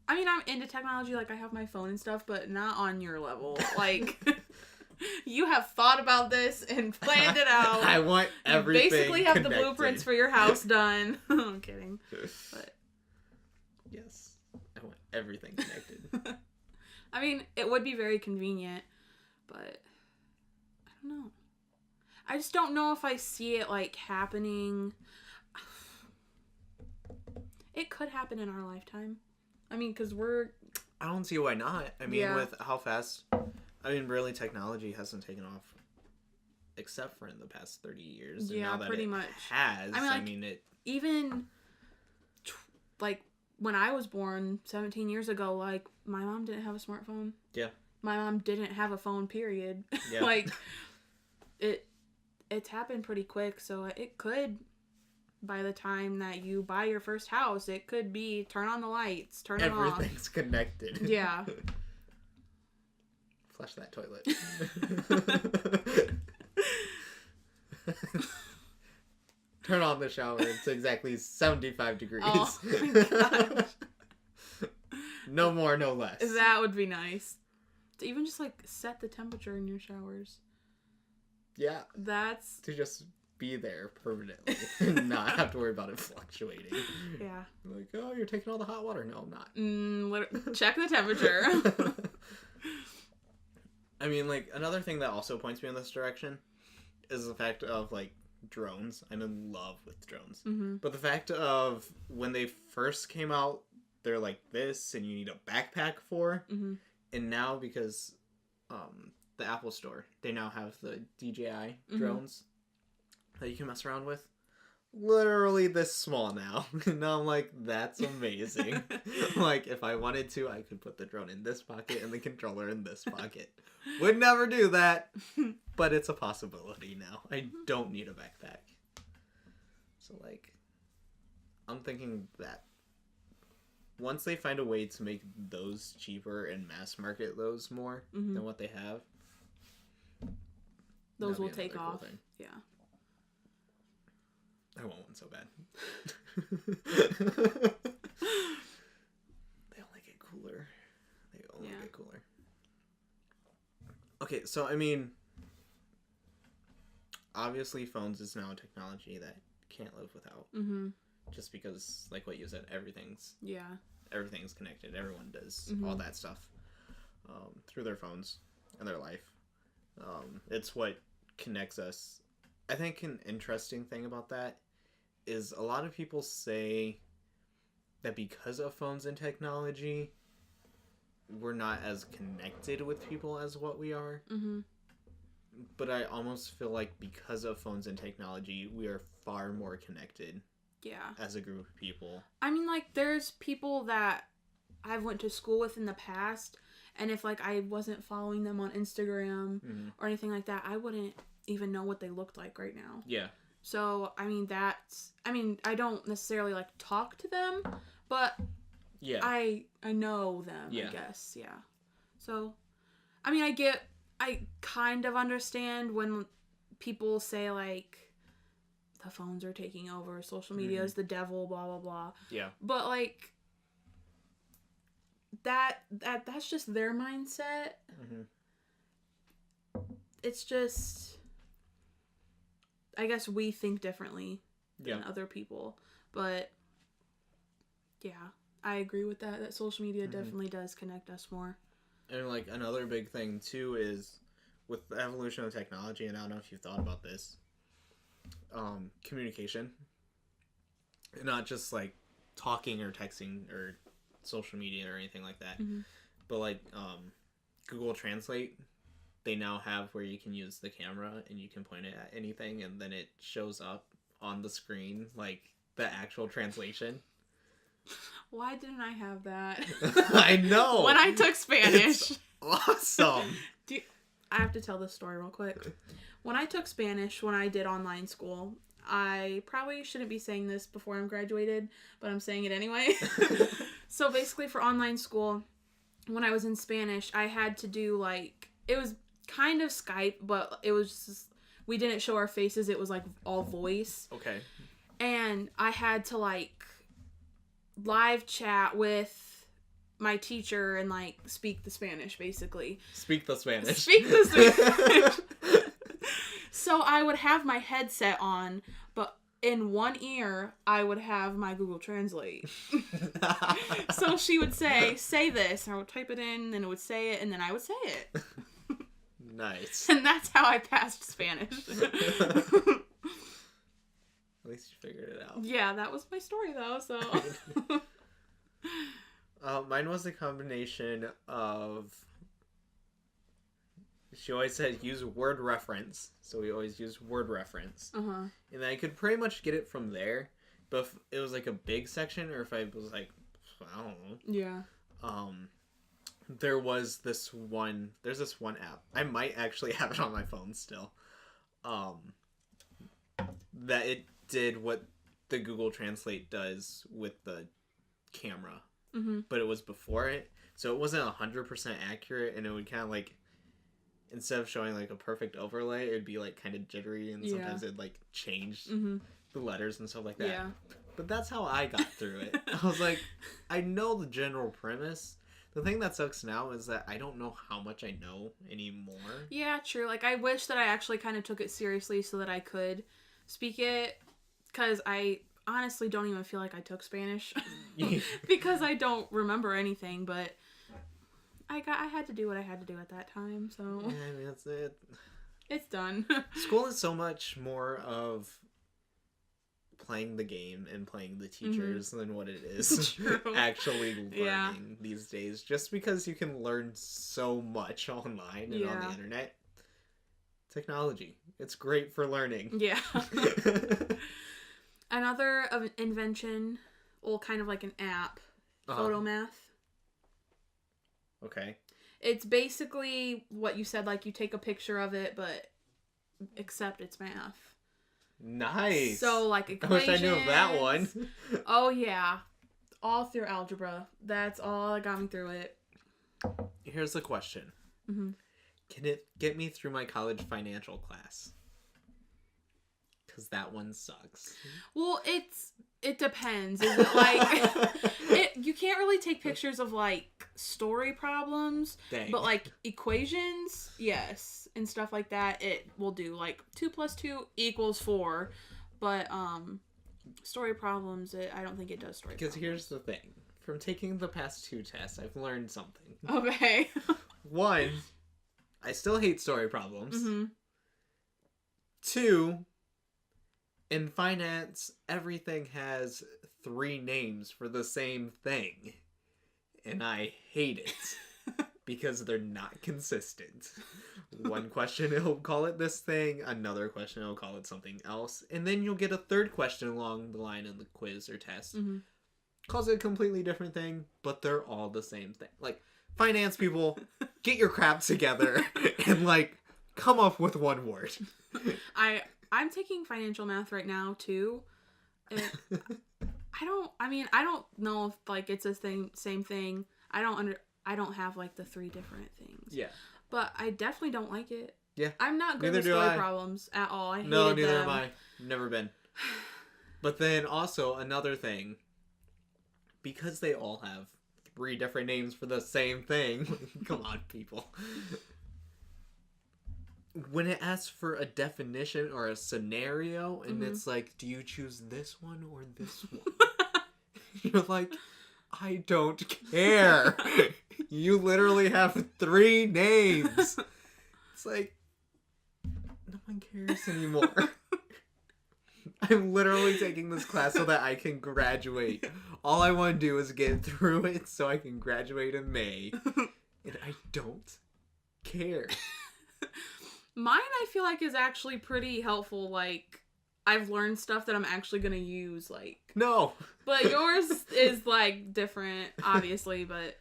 I mean, I'm into technology, like I have my phone and stuff, but not on your level. Like, you have thought about this and planned it out. I want everything. You basically have connected. the blueprints for your house done. I'm kidding. But yes, I want everything connected. I mean, it would be very convenient, but I don't know. I just don't know if I see it like happening. It could happen in our lifetime. I mean, because I don't see why not. I mean, with how fast... I mean, really, technology hasn't taken off except for in the past 30 years. And now that pretty it much has. I mean, it... Even, like, when I was born 17 years ago, like, my mom didn't have a smartphone. Yeah. My mom didn't have a phone, period. Yeah. Like, it's happened pretty quick, so it could... By the time that you buy your first house, it could be turn on the lights, turn them off. Everything's connected. Yeah. Flush that toilet. Turn on the shower. It's exactly 75 degrees. Oh my gosh. No more, no less. That would be nice. To even just like set the temperature in your showers. Yeah. That's... To just... be there permanently and not have to worry about it fluctuating. Yeah. Like, oh, you're taking all the hot water. No, I'm not. Check the temperature. I mean, like, another thing that also points me in this direction is the fact of, like, drones. I'm in love with drones. Mm-hmm. But the fact of when they first came out, they're like this and you need a backpack for. Mm-hmm. And now because the Apple Store, they now have the DJI drones that you can mess around with. Literally this small now. And now I'm like, that's amazing. Like, if I wanted to, I could put the drone in this pocket and the controller in this pocket. Would never do that, but it's a possibility now. I don't need a backpack. So, like, I'm thinking that once they find a way to make those cheaper and mass market those more than what they have, those will take off. Cool, yeah. I want one so bad. They only get cooler. They only get cooler. Okay, so I mean, obviously phones is now a technology that can't live without. Mm-hmm. Just because, like what you said, everything's connected. Everyone does all that stuff through their phones and their life. It's what connects us. I think an interesting thing about that is a lot of people say that because of phones and technology, we're not as connected with people as what we are. Mm-hmm. But I almost feel like because of phones and technology, we are far more connected. Yeah. As a group of people. I mean, like, there's people that I've went to school with in the past, and if, like, I wasn't following them on Instagram or anything like that, I wouldn't even know what they looked like right now. Yeah. So, I mean, I don't necessarily, like, talk to them, but yeah, I know them, I guess, yeah. So, I mean, I kind of understand when people say, like, the phones are taking over, social media is the devil, blah, blah, blah. Yeah. But, like, that's just their mindset. Mm-hmm. It's just, I guess we think differently than other people. But, yeah, I agree with that social media definitely does connect us more. And, like, another big thing, too, is with the evolution of technology, and I don't know if you've thought about this, communication. Not just, like, talking or texting or social media or anything like that. Mm-hmm. But, like, Google Translate, they now have where you can use the camera and you can point it at anything and then it shows up on the screen, like, the actual translation. Why didn't I have that? I know. When I took Spanish. It's awesome. I have to tell this story real quick. When I took Spanish, when I did online school, I probably shouldn't be saying this before I'm graduated, but I'm saying it anyway. So basically for online school, when I was in Spanish, I had to do like, it was kind of Skype, but it was just, we didn't show our faces. It was like all voice. Okay. And I had to like live chat with my teacher and like speak the Spanish, basically. Speak the Spanish. So I would have my headset on, but in one ear I would have my Google Translate. So she would say this, and I would type it in, and it would say it, and then I would say it. Nice. And that's how I passed Spanish. At least you figured it out. Yeah, that was my story though, so. Mine was a combination of... She always said use word reference, so we always use word reference. Uh-huh. And then I could pretty much get it from there, but if it was like a big section, or if I was like, I don't know. Yeah. There's this one app. I might actually have it on my phone still. That it did what the Google Translate does with the camera. Mm-hmm. But it was before it, so it wasn't 100% accurate, and it would kind of like, instead of showing like a perfect overlay, it'd be like kind of jittery, and sometimes it'd like change the letters and stuff like that. Yeah. But that's how I got through it. I was like, I know the general premise. The thing that sucks now is that I don't know how much I know anymore. Yeah, true. Like, I wish that I actually kind of took it seriously so that I could speak it, because I honestly don't even feel like I took Spanish because I don't remember anything, but I had to do what I had to do at that time, so yeah, I mean, that's it. It's done. School is so much more of playing the game and playing the teachers than what it is actually learning these days, just because you can learn so much online and on the internet. Technology, it's great for learning. Yeah. Another invention, well, kind of like an app, Photomath. Okay. It's basically what you said, like you take a picture of it, but except it's math. Nice. So, like, equations. I wish I knew of that one. Oh, yeah. All through algebra. That's all that got me through it. Here's the question. Mm-hmm. Can it get me through my college financial class? Because that one sucks. Well, it depends. Is it like... you can't really take pictures of, like, story problems. Dang. But, like, equations, yes. And stuff like that, it will do. Like, 2 + 2 = 4. But, story problems, I don't think it does story problems. Because here's the thing. From taking the past 2 tests, I've learned something. Okay. 1, I still hate story problems. Mm-hmm. 2, in finance, everything has 3 names for the same thing. And I hate it. Because they're not consistent. One question it'll call it this thing, another question it'll call it something else, and then you'll get a third question along the line in the quiz or test. Mm-hmm. Calls it a completely different thing, but they're all the same thing. Like, finance people, get your crap together and, like, come up with one word. I'm taking financial math right now, too. I don't know if, like, it's a same thing. I don't have, like, the 3 different things. Yeah. But I definitely don't like it. Yeah. I'm not good with story problems at all. I hated them. No, neither am I. Never been. But then also another thing, because they all have 3 different names for the same thing. Come on, people. When it asks for a definition or a scenario, and it's like, do you choose this one or this one? You're like, I don't care. You literally have 3 names. It's like, no one cares anymore. I'm literally taking this class so that I can graduate. All I want to do is get through it so I can graduate in May. And I don't care. Mine, I feel like, is actually pretty helpful. Like, I've learned stuff that I'm actually gonna use, like... No! But yours is, like, different, obviously, but...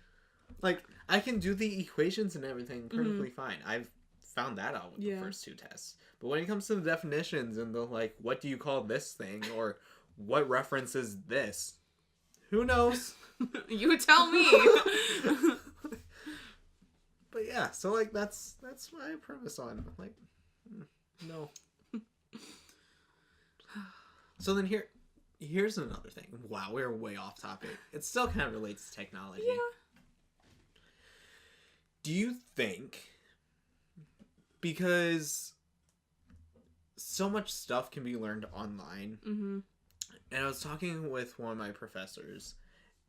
Like, I can do the equations and everything perfectly fine. I've found that out with the first 2 tests. But when it comes to the definitions and the, like, what do you call this thing? Or what references this? Who knows? You tell me! But yeah, so, like, that's my premise on, like, no. So then here's another thing. Wow, we're way off topic. It still kind of relates to technology. Yeah. Do you think, because so much stuff can be learned online, and I was talking with one of my professors,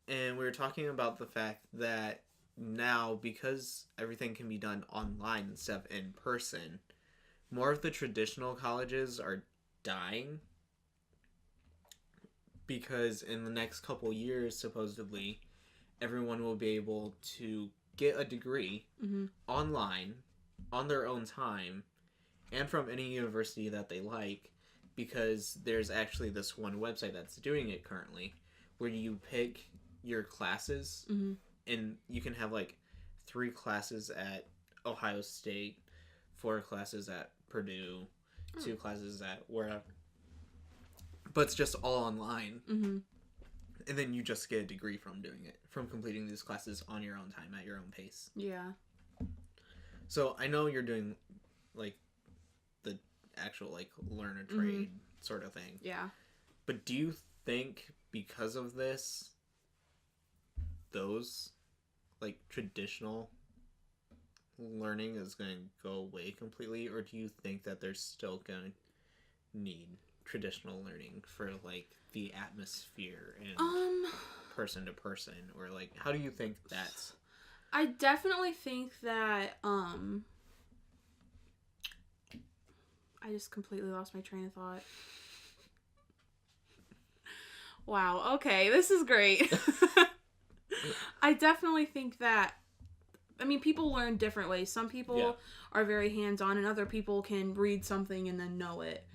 and we were talking about the fact that now, because everything can be done online instead of in person, more of the traditional colleges are dying. Because in the next couple years, supposedly, everyone will be able to get a degree online, on their own time, and from any university that they like, because there's actually this one website that's doing it currently, where you pick your classes, and you can have, like, 3 classes at Ohio State, 4 classes at Purdue, 2 classes at wherever. But it's just all online. And then you just get a degree from doing it, from completing these classes on your own time, at your own pace. Yeah. So I know you're doing, like, the actual, like, learn a trade sort of thing. Yeah. But do you think because of this, those, like, traditional learning is going to go away completely? Or do you think that they're still going to need traditional learning for, like, the atmosphere and person to person? Or, like, how do you think that's... I definitely think that I just completely lost my train of thought. Wow, okay, this is great. I definitely think that, I mean, people learn different ways. Some people are very hands-on, and other people can read something and then know it.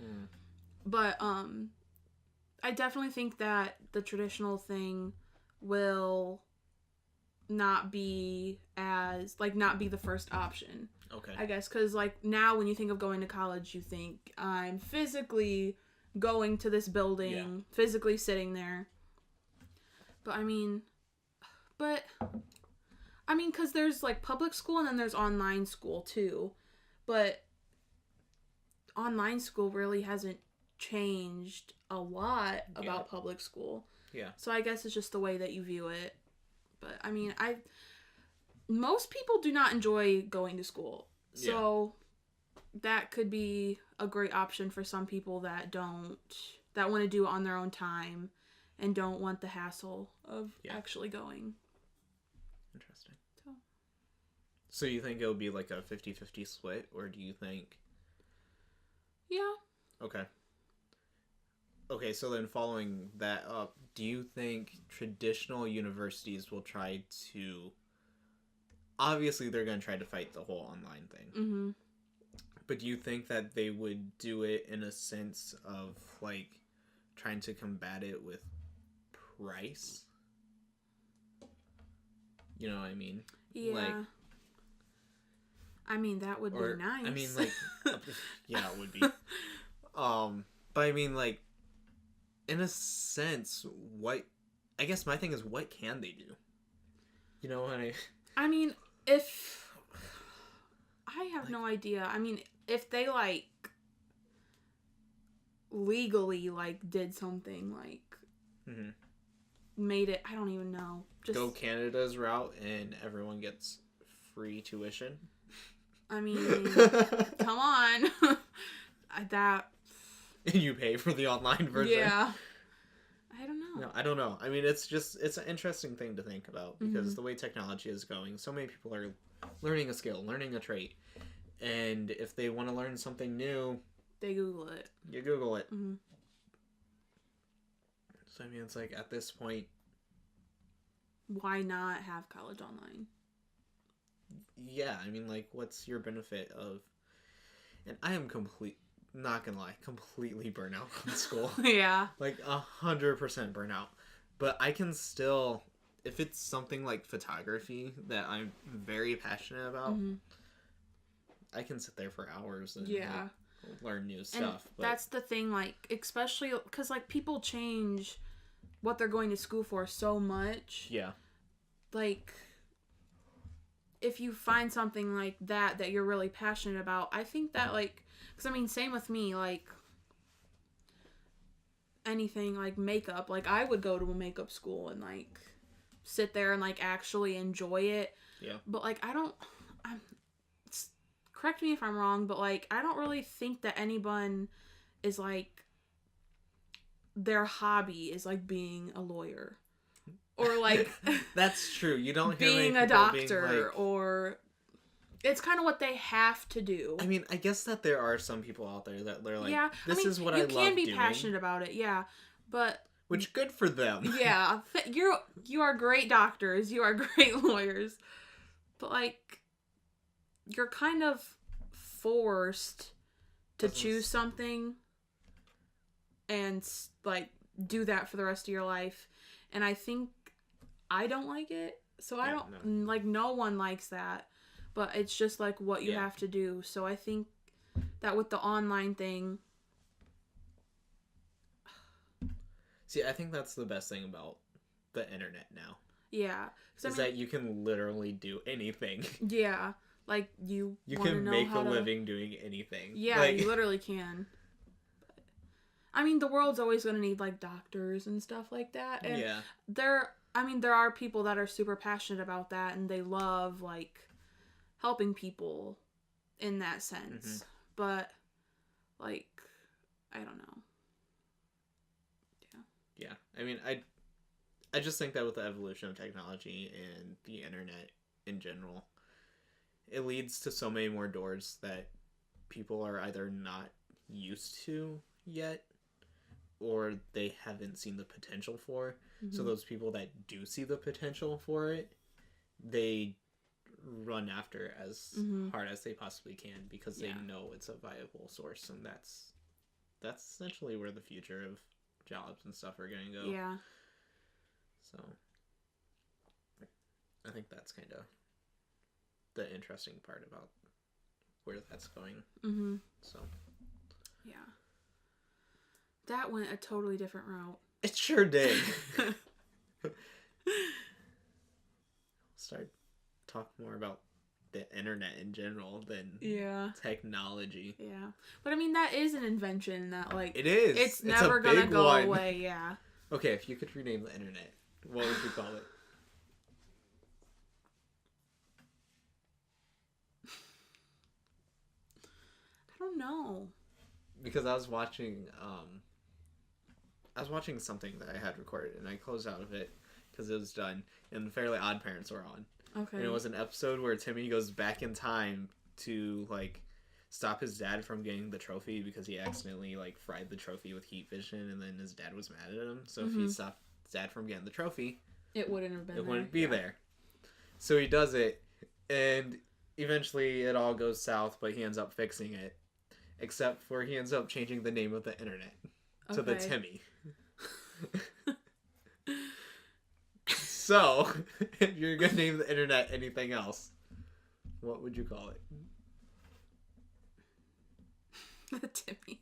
But I definitely think that the traditional thing will not be as, like, not be the first option. Okay. I guess, because, like, now when you think of going to college, you think, I'm physically going to this building, physically sitting there. But, I mean, because there's, like, public school and then there's online school, too. But online school really hasn't changed a lot about public school. Yeah. So I guess it's just the way that you view it. But, I mean, most people do not enjoy going to school. So that could be a great option for some people that want to do it on their own time and don't want the hassle of actually going. Interesting. So you think it'll be like a 50-50 split, or do you think... Yeah. Okay, so then following that up, do you think traditional universities will try to... Obviously, they're going to try to fight the whole online thing. But do you think that they would do it in a sense of, like, trying to combat it with price? You know what I mean? Yeah. Like, I mean, that would be nice. I mean, like... yeah, it would be. But I mean, like, in a sense, what... I guess my thing is, what can they do? You know what I mean, if... I have no idea. I mean, if they, like, legally, like, did something, like, made it... I don't even know. Just go Canada's route and everyone gets free tuition? I mean, come on. That... And you pay for the online version? Yeah. I don't know. No, I don't know. I mean, it's an interesting thing to think about, because the way technology is going, so many people are learning a skill, learning a trait, and if they want to learn something new, they Google it. You Google it. So, I mean, it's like, at this point... Why not have college online? Yeah, I mean, like, what's your benefit of... And I am not gonna lie, completely burn out on school. Yeah. Like 100% burnout. But I can still, if it's something like photography that I'm very passionate about, I can sit there for hours and learn new stuff. But that's the thing, like, especially because, like, people change what they're going to school for so much. Yeah. Like, if you find something like that you're really passionate about, I think that, like, because, I mean, same with me, like, anything, like, makeup. Like, I would go to a makeup school and, like, sit there and, like, actually enjoy it. Yeah. But, like, correct me if I'm wrong, but, like, I don't really think that anyone is, like, their hobby is, like, being a lawyer. Or, like... That's true. You don't hear being a doctor, being, like... or... It's kind of what they have to do. I mean, I guess that there are some people out there that they're like, this is what I love doing. You can be passionate about it, yeah. But... Which, good for them. Yeah. You are great doctors. You are great lawyers. But, like... You're kind of forced to choose something and, like, do that for the rest of your life. And I think I don't like it. So I don't, like, no one likes that. But it's just, like, what you have to do. So I think that with the online thing... See, I think that's the best thing about the internet now. Yeah. Is that you can literally do anything. Yeah. Like, you can make a living doing anything. Yeah, like... you literally can. But, I mean, the world's always going to need, like, doctors and stuff like that. And there are people that are super passionate about that, and they love, like, helping people in that sense. But, like, I don't know. Yeah. Yeah. I mean, I just think that with the evolution of technology and the internet in general... It leads to so many more doors that people are either not used to yet or they haven't seen the potential for. So those people that do see the potential for it, they run after as hard as they possibly can because they know it's a viable source, and that's essentially where the future of jobs and stuff are going to go. Yeah. So I think that's kind of the interesting part about where that's going. So yeah, that went a totally different route. It sure did. Start talk more about the internet in general than technology. Yeah, but I mean, that is an invention that, like, it is. It's never gonna go away. Yeah. Okay, if you could rename the internet, what would you call it? I don't know. Because I was watching something that I had recorded, and I closed out of it because it was done, and Fairly Odd Parents were on. Okay. And it was an episode where Timmy goes back in time to, like, stop his dad from getting the trophy because he accidentally, like, fried the trophy with heat vision, and then his dad was mad at him. So if he stopped his dad from getting the trophy, it wouldn't have been it wouldn't be there. So he does it, and eventually it all goes south, but he ends up fixing it. Except for he ends up changing the name of the internet to the Timmy. So, if you're going to name the internet anything else, what would you call it? The Timmy.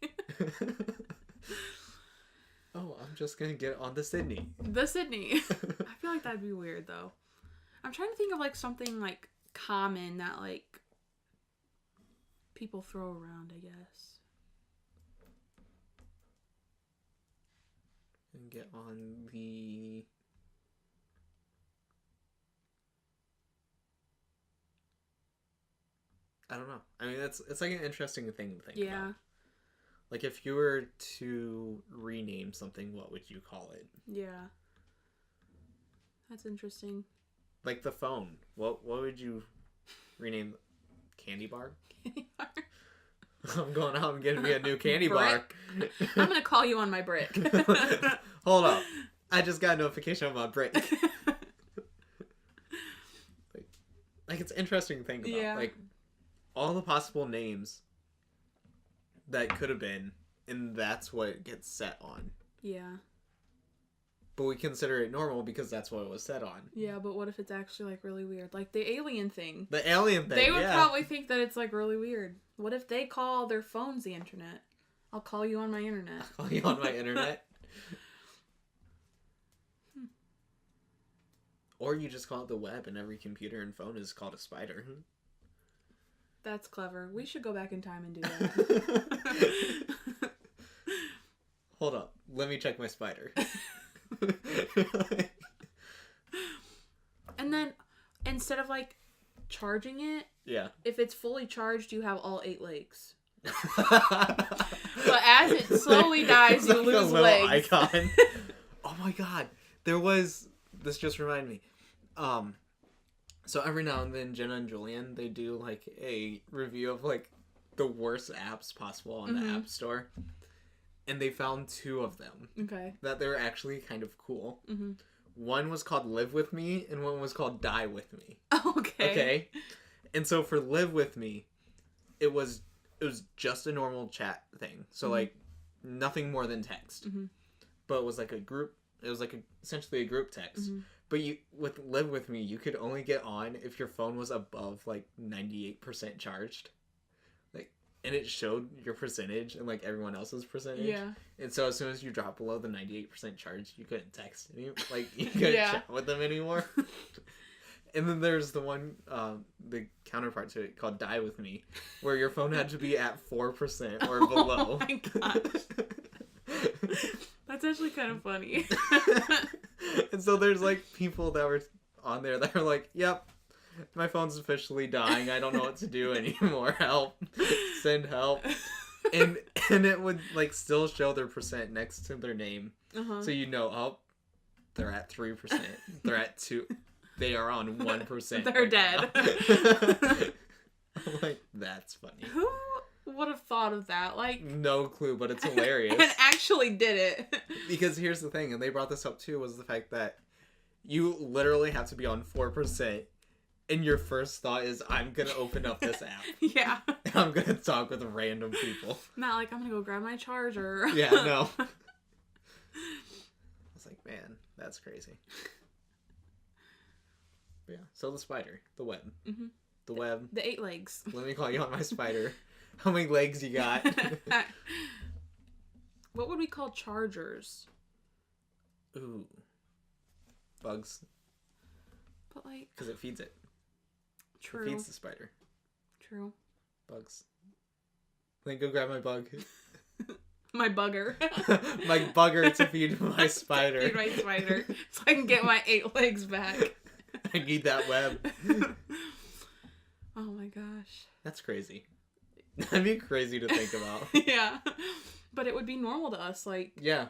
Oh, I'm just going to get on the Sydney. The Sydney. I feel like that'd be weird, though. I'm trying to think of, like, something, like, common that, like, people throw around, I guess. And get on the... I don't know. I mean, it's like an interesting thing to think about. Like, if you were to rename something, what would you call it? Yeah. That's interesting. Like the phone. What would you rename? Candy bar? Candy bar? I'm going out and getting me a new candy bar. I'm going to call you on my brick. Hold up. I just got a notification on my brick. Like, it's interesting to think about. Like, all the possible names that could have been, and that's what it gets set on. Yeah. But we consider it normal because that's what it was set on. Yeah, but what if it's actually, like, really weird? Like, the alien thing. The alien thing, They would probably think that it's, like, really weird. What if they call their phones the internet? I'll call you on my internet. I'll call you on my internet? Or you just call it the web, and every computer and phone is called a spider. That's clever. We should go back in time and do that. Hold up. Let me check my spider. And then, instead of, like, charging it, yeah, if it's fully charged, you have all 8 legs. But as it slowly dies, you lose a legs. Icon. Oh my god. This just reminded me. So every now and then, Jenna and Julian, they do, like, a review of, like, the worst apps possible on the App Store. And they found 2 of them. Okay. That they were actually kind of cool. Mm-hmm. One was called Live With Me, and one was called Die With Me. Okay. Okay? And so for Live With Me, it was just a normal chat thing. So, like, nothing more than text. Mm-hmm. But it was like a group, essentially a group text. Mm-hmm. But with Live With Me, you could only get on if your phone was above, like, 98% charged. And it showed your percentage and, like, everyone else's percentage. Yeah. And so as soon as you drop below the 98% charge, you couldn't text any, like, you couldn't chat with them anymore. And then there's the one, the counterpart to it called Die With Me, where your phone had to be at 4% or below. Oh my gosh. That's actually kind of funny. And so there's, like, people that were on there that are like, yep, my phone's officially dying. I don't know what to do anymore. Help. Send help. And it would, like, still show their percent next to their name. Uh-huh. So you know, oh, they're at 3%. They're at 2%. They are on 1%. They're right dead. I'm like, that's funny. Who would have thought of that? Like, no clue, but it's hilarious. And actually did it. Because here's the thing, and they brought this up too, was the fact that you literally have to be on 4%. And your first thought is, I'm going to open up this app. Yeah. And I'm going to talk with random people. Not like, I'm going to go grab my charger. Yeah, no. I was like, man, that's crazy. But yeah, so the spider. The web. Mm-hmm. The web. The 8 legs. Let me call you on my spider. How many legs you got? What would we call chargers? Ooh. Bugs. But, like... Because it feeds it. True. It feeds the spider. True. Bugs. Then go grab my bug. My bugger. My bugger to feed my spider. Feed my spider. So I can get my 8 legs back. I need that web. Oh my gosh. That's crazy. That'd be crazy to think about. Yeah. But it would be normal to us, like... Yeah.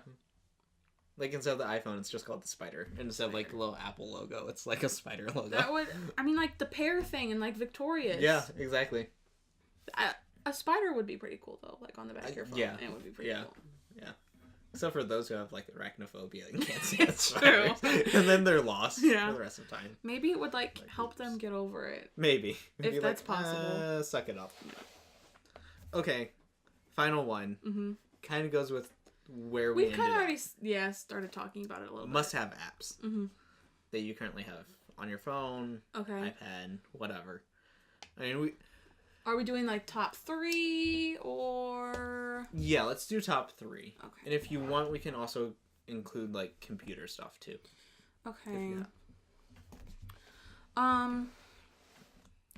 Like, instead of the iPhone, it's just called the spider. And instead of, like, the little Apple logo, it's, like, a spider logo. That would... I mean, like, the pear thing and, like, Victorious. Yeah, exactly. A spider would be pretty cool, though. Like, on the back of your phone. Yeah. It would be pretty cool. Yeah. Except for those who have, like, arachnophobia and can't stand spiders. True. And then they're lost for the rest of the time. Maybe it would, like help them get over it. Maybe. If that's possible. Suck it up. Okay. Final one. Mm-hmm. Kind of goes with where we ended up. Already started talking about it a little bit. Must-have apps that you currently have on your phone, iPad, whatever. I mean, are we doing, like, top 3, or... Yeah, let's do top 3. Okay. And if you want, we can also include, like, computer stuff, too. Okay.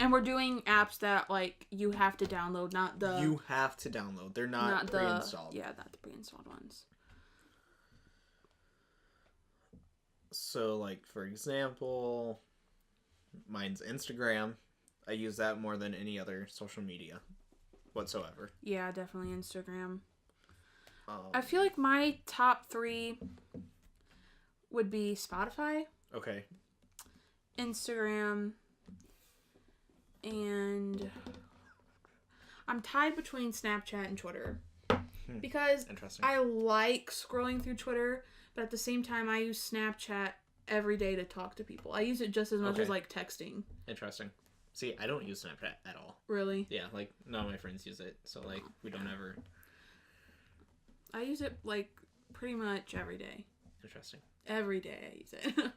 And we're doing apps that, like, you have to download, not the... You have to download. They're not pre-installed. Yeah, not the pre-installed ones. So, like, for example, mine's Instagram. I use that more than any other social media whatsoever. Yeah, definitely Instagram. I feel like my top 3 would be Spotify. Okay. Instagram. And I'm tied between Snapchat and Twitter. Because I like scrolling through Twitter, but at the same time I use Snapchat every day to talk to people. I use it just as much as, like, texting. Interesting. See, I don't use Snapchat at all. Really? Yeah, like, none of my friends use it. So, like, we don't ever... I use it, like, pretty much every day. Interesting. Every day I use it.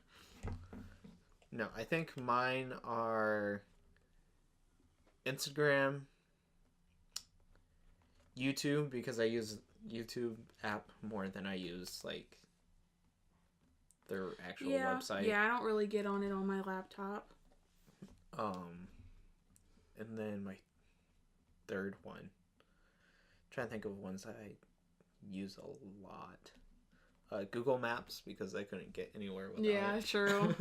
No, I think mine are Instagram, YouTube, because I use YouTube app more than I use, like, their actual website. Yeah, I don't really get on it on my laptop. And then my third one. I'm trying to think of ones that I use a lot. Google Maps, because I couldn't get anywhere without it. Yeah, true.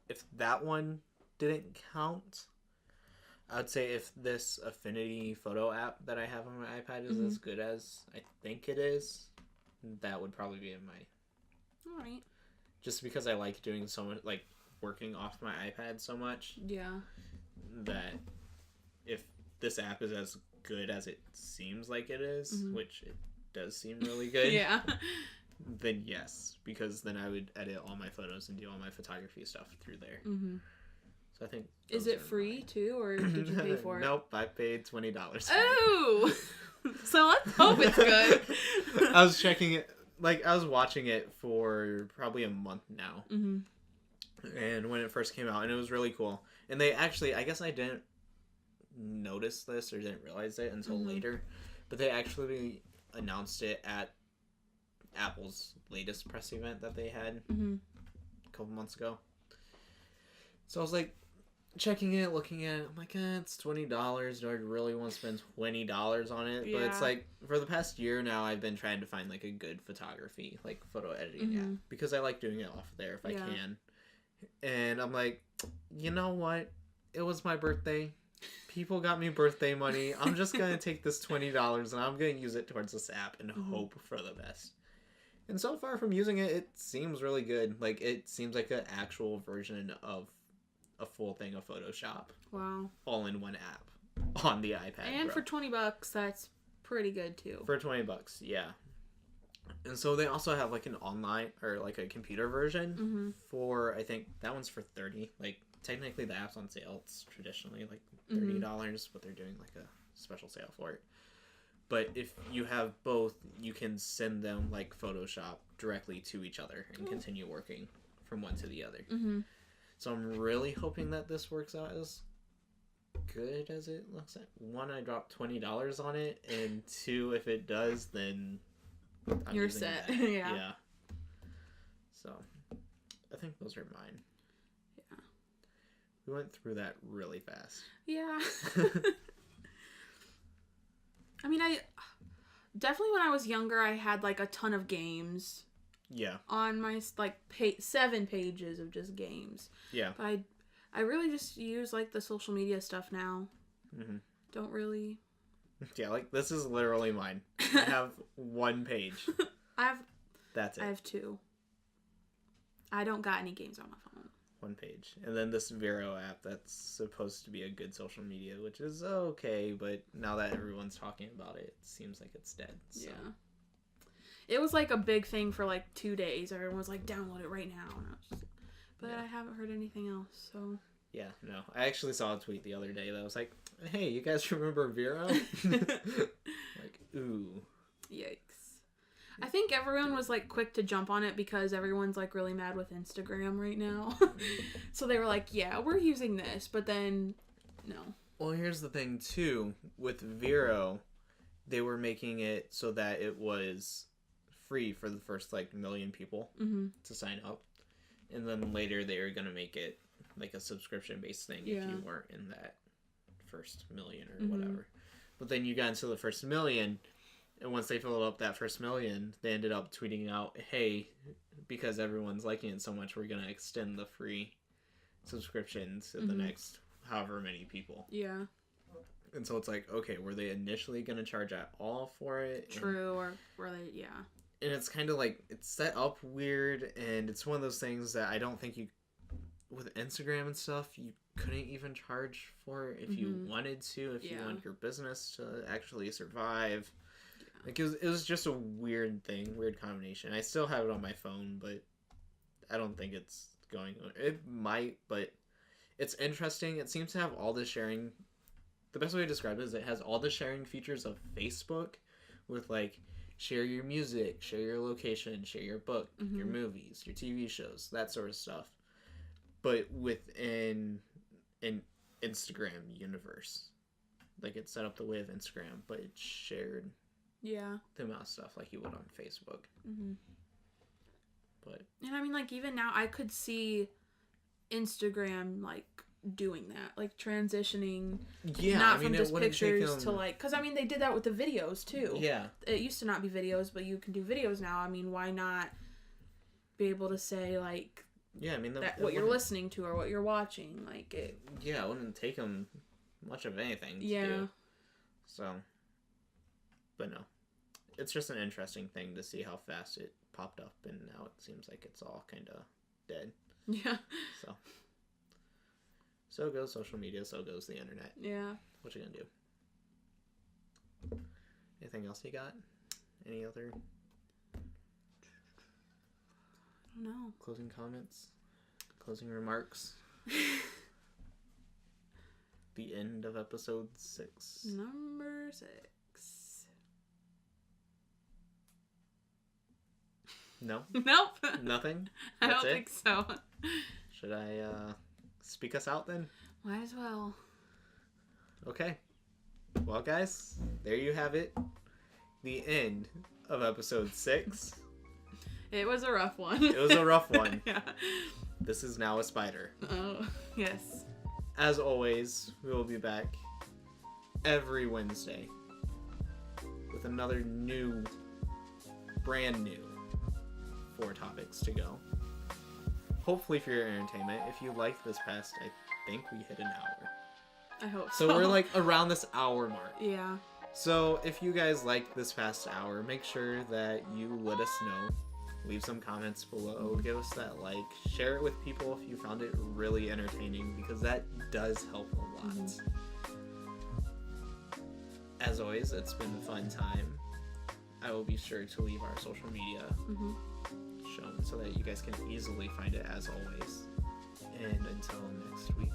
If that one didn't count, I'd say if this Affinity photo app that I have on my iPad is as good as I think it is, that would probably be in my... Alright. Just because I like doing so much, like, working off my iPad so much. Yeah. That if this app is as good as it seems like it is, which it does seem really good. Yeah. Then yes, because then I would edit all my photos and do all my photography stuff through there. So I think... Is it free too, or did you pay for it? Nope, I paid $20. Oh! So let's hope it's good. I was checking it, like, I was watching it for probably a month now. And when it first came out, and it was really cool. And they actually, I guess I didn't notice this or didn't realize it until later, but they actually announced it at Apple's latest press event that they had a couple months ago. So I was like checking it, looking at it. I'm like, it's $20. Do I really want to spend $20 on it? But it's like, for the past year now, I've been trying to find like a good photography, like photo editing app, because I like doing it off there if I can. And I'm like, you know what? It was my birthday. People got me birthday money. I'm just going to take this $20 and I'm going to use it towards this app and hope for the best. And so far from using it, it seems really good. Like, it seems like an actual version of a full thing of Photoshop. Wow. All in one app on the iPad. And for $20, that's pretty good too. For $20, yeah. And so they also have like an online or like a computer version for, I think that one's for $30. Like, technically the app's on sale. It's traditionally like $30, but they're doing like a special sale for it. But if you have both, you can send them like Photoshop directly to each other and continue working from one to the other. So I'm really hoping that this works out as good as it looks like. One, I dropped $20 on it, and two, if it does, then you're set. Yeah. So I think those are mine. Yeah. We went through that really fast. Yeah. I mean, I definitely, when I was younger, I had like a ton of games. Yeah. On my, like, 7 pages of just games. Yeah. But I really just use, like, the social media stuff now. Don't really... Yeah, like, this is literally mine. I have 1 page. That's it. I have 2. I don't got any games on my phone. 1 page. And then this Vero app that's supposed to be a good social media, which is okay, but now that everyone's talking about it, it seems like it's dead. So. Yeah. It was like a big thing for like 2 days. Everyone was like, download it right now. And I was just, but I haven't heard anything else, so. Yeah, no. I actually saw a tweet the other day that was like, hey, you guys remember Vero? Like, ooh. Yikes. I think everyone was like quick to jump on it because everyone's like really mad with Instagram right now. So they were like, yeah, we're using this, but then no. Well, here's the thing too. With Vero, they were making it so that it was free for the first like million people to sign up, and then later they were gonna make it like a subscription based thing if you weren't in that first million or whatever. But then you got into the first million, and once they filled up that first million, they ended up tweeting out, hey, because everyone's liking it so much, we're gonna extend the free subscription to the next however many people. Yeah. And so it's like, okay, were they initially gonna charge at all for it? True. Or were they? Yeah. And it's kind of like, it's set up weird, and it's one of those things that I don't think you, with Instagram and stuff, you couldn't even charge for it if you wanted to, if you want your business to actually survive. Yeah. Like, it was just a weird thing, weird combination. I still have it on my phone, but I don't think it's going, it might, but it's interesting. It seems to have all the sharing. The best way to describe it is it has all the sharing features of Facebook, with like share your music, share your location, share your book, your movies, your TV shows, that sort of stuff. But within an Instagram universe. Like, it's set up the way of Instagram, but it's shared the amount of stuff like you would on Facebook. But and I mean, like, even now I could see Instagram like doing that, like transitioning not from just pictures to like, because I mean they did that with the videos too. It used to not be videos, but you can do videos now. I mean, why not be able to say like what you're listening to or what you're watching, like it it wouldn't take them much of anything to do. So, but no, it's just an interesting thing to see how fast it popped up, and now it seems like it's all kind of dead. So goes social media, so goes the internet. What you gonna do? Anything else you got? Any other No. closing comments? Closing remarks? The end of episode 6. Number 6. No? Nope. Nothing? I don't think so. Should I speak us out then? Might as well. Okay. Well, guys, there you have it. The end of episode 6. It was a rough one. It was a rough one. This is now a spider. Oh, yes. As always, we will be back every Wednesday with another brand new 4 topics to go. Hopefully for your entertainment. If you liked this past, I think we hit an hour. I hope so. So we're like around this hour mark. Yeah. So if you guys liked this past hour, make sure that you let us know. Leave some comments below. Give us that like. Share it with people if you found it really entertaining, because that does help a lot. As always, it's been a fun time. I will be sure to leave our social media shown so that you guys can easily find it as always. And until next week.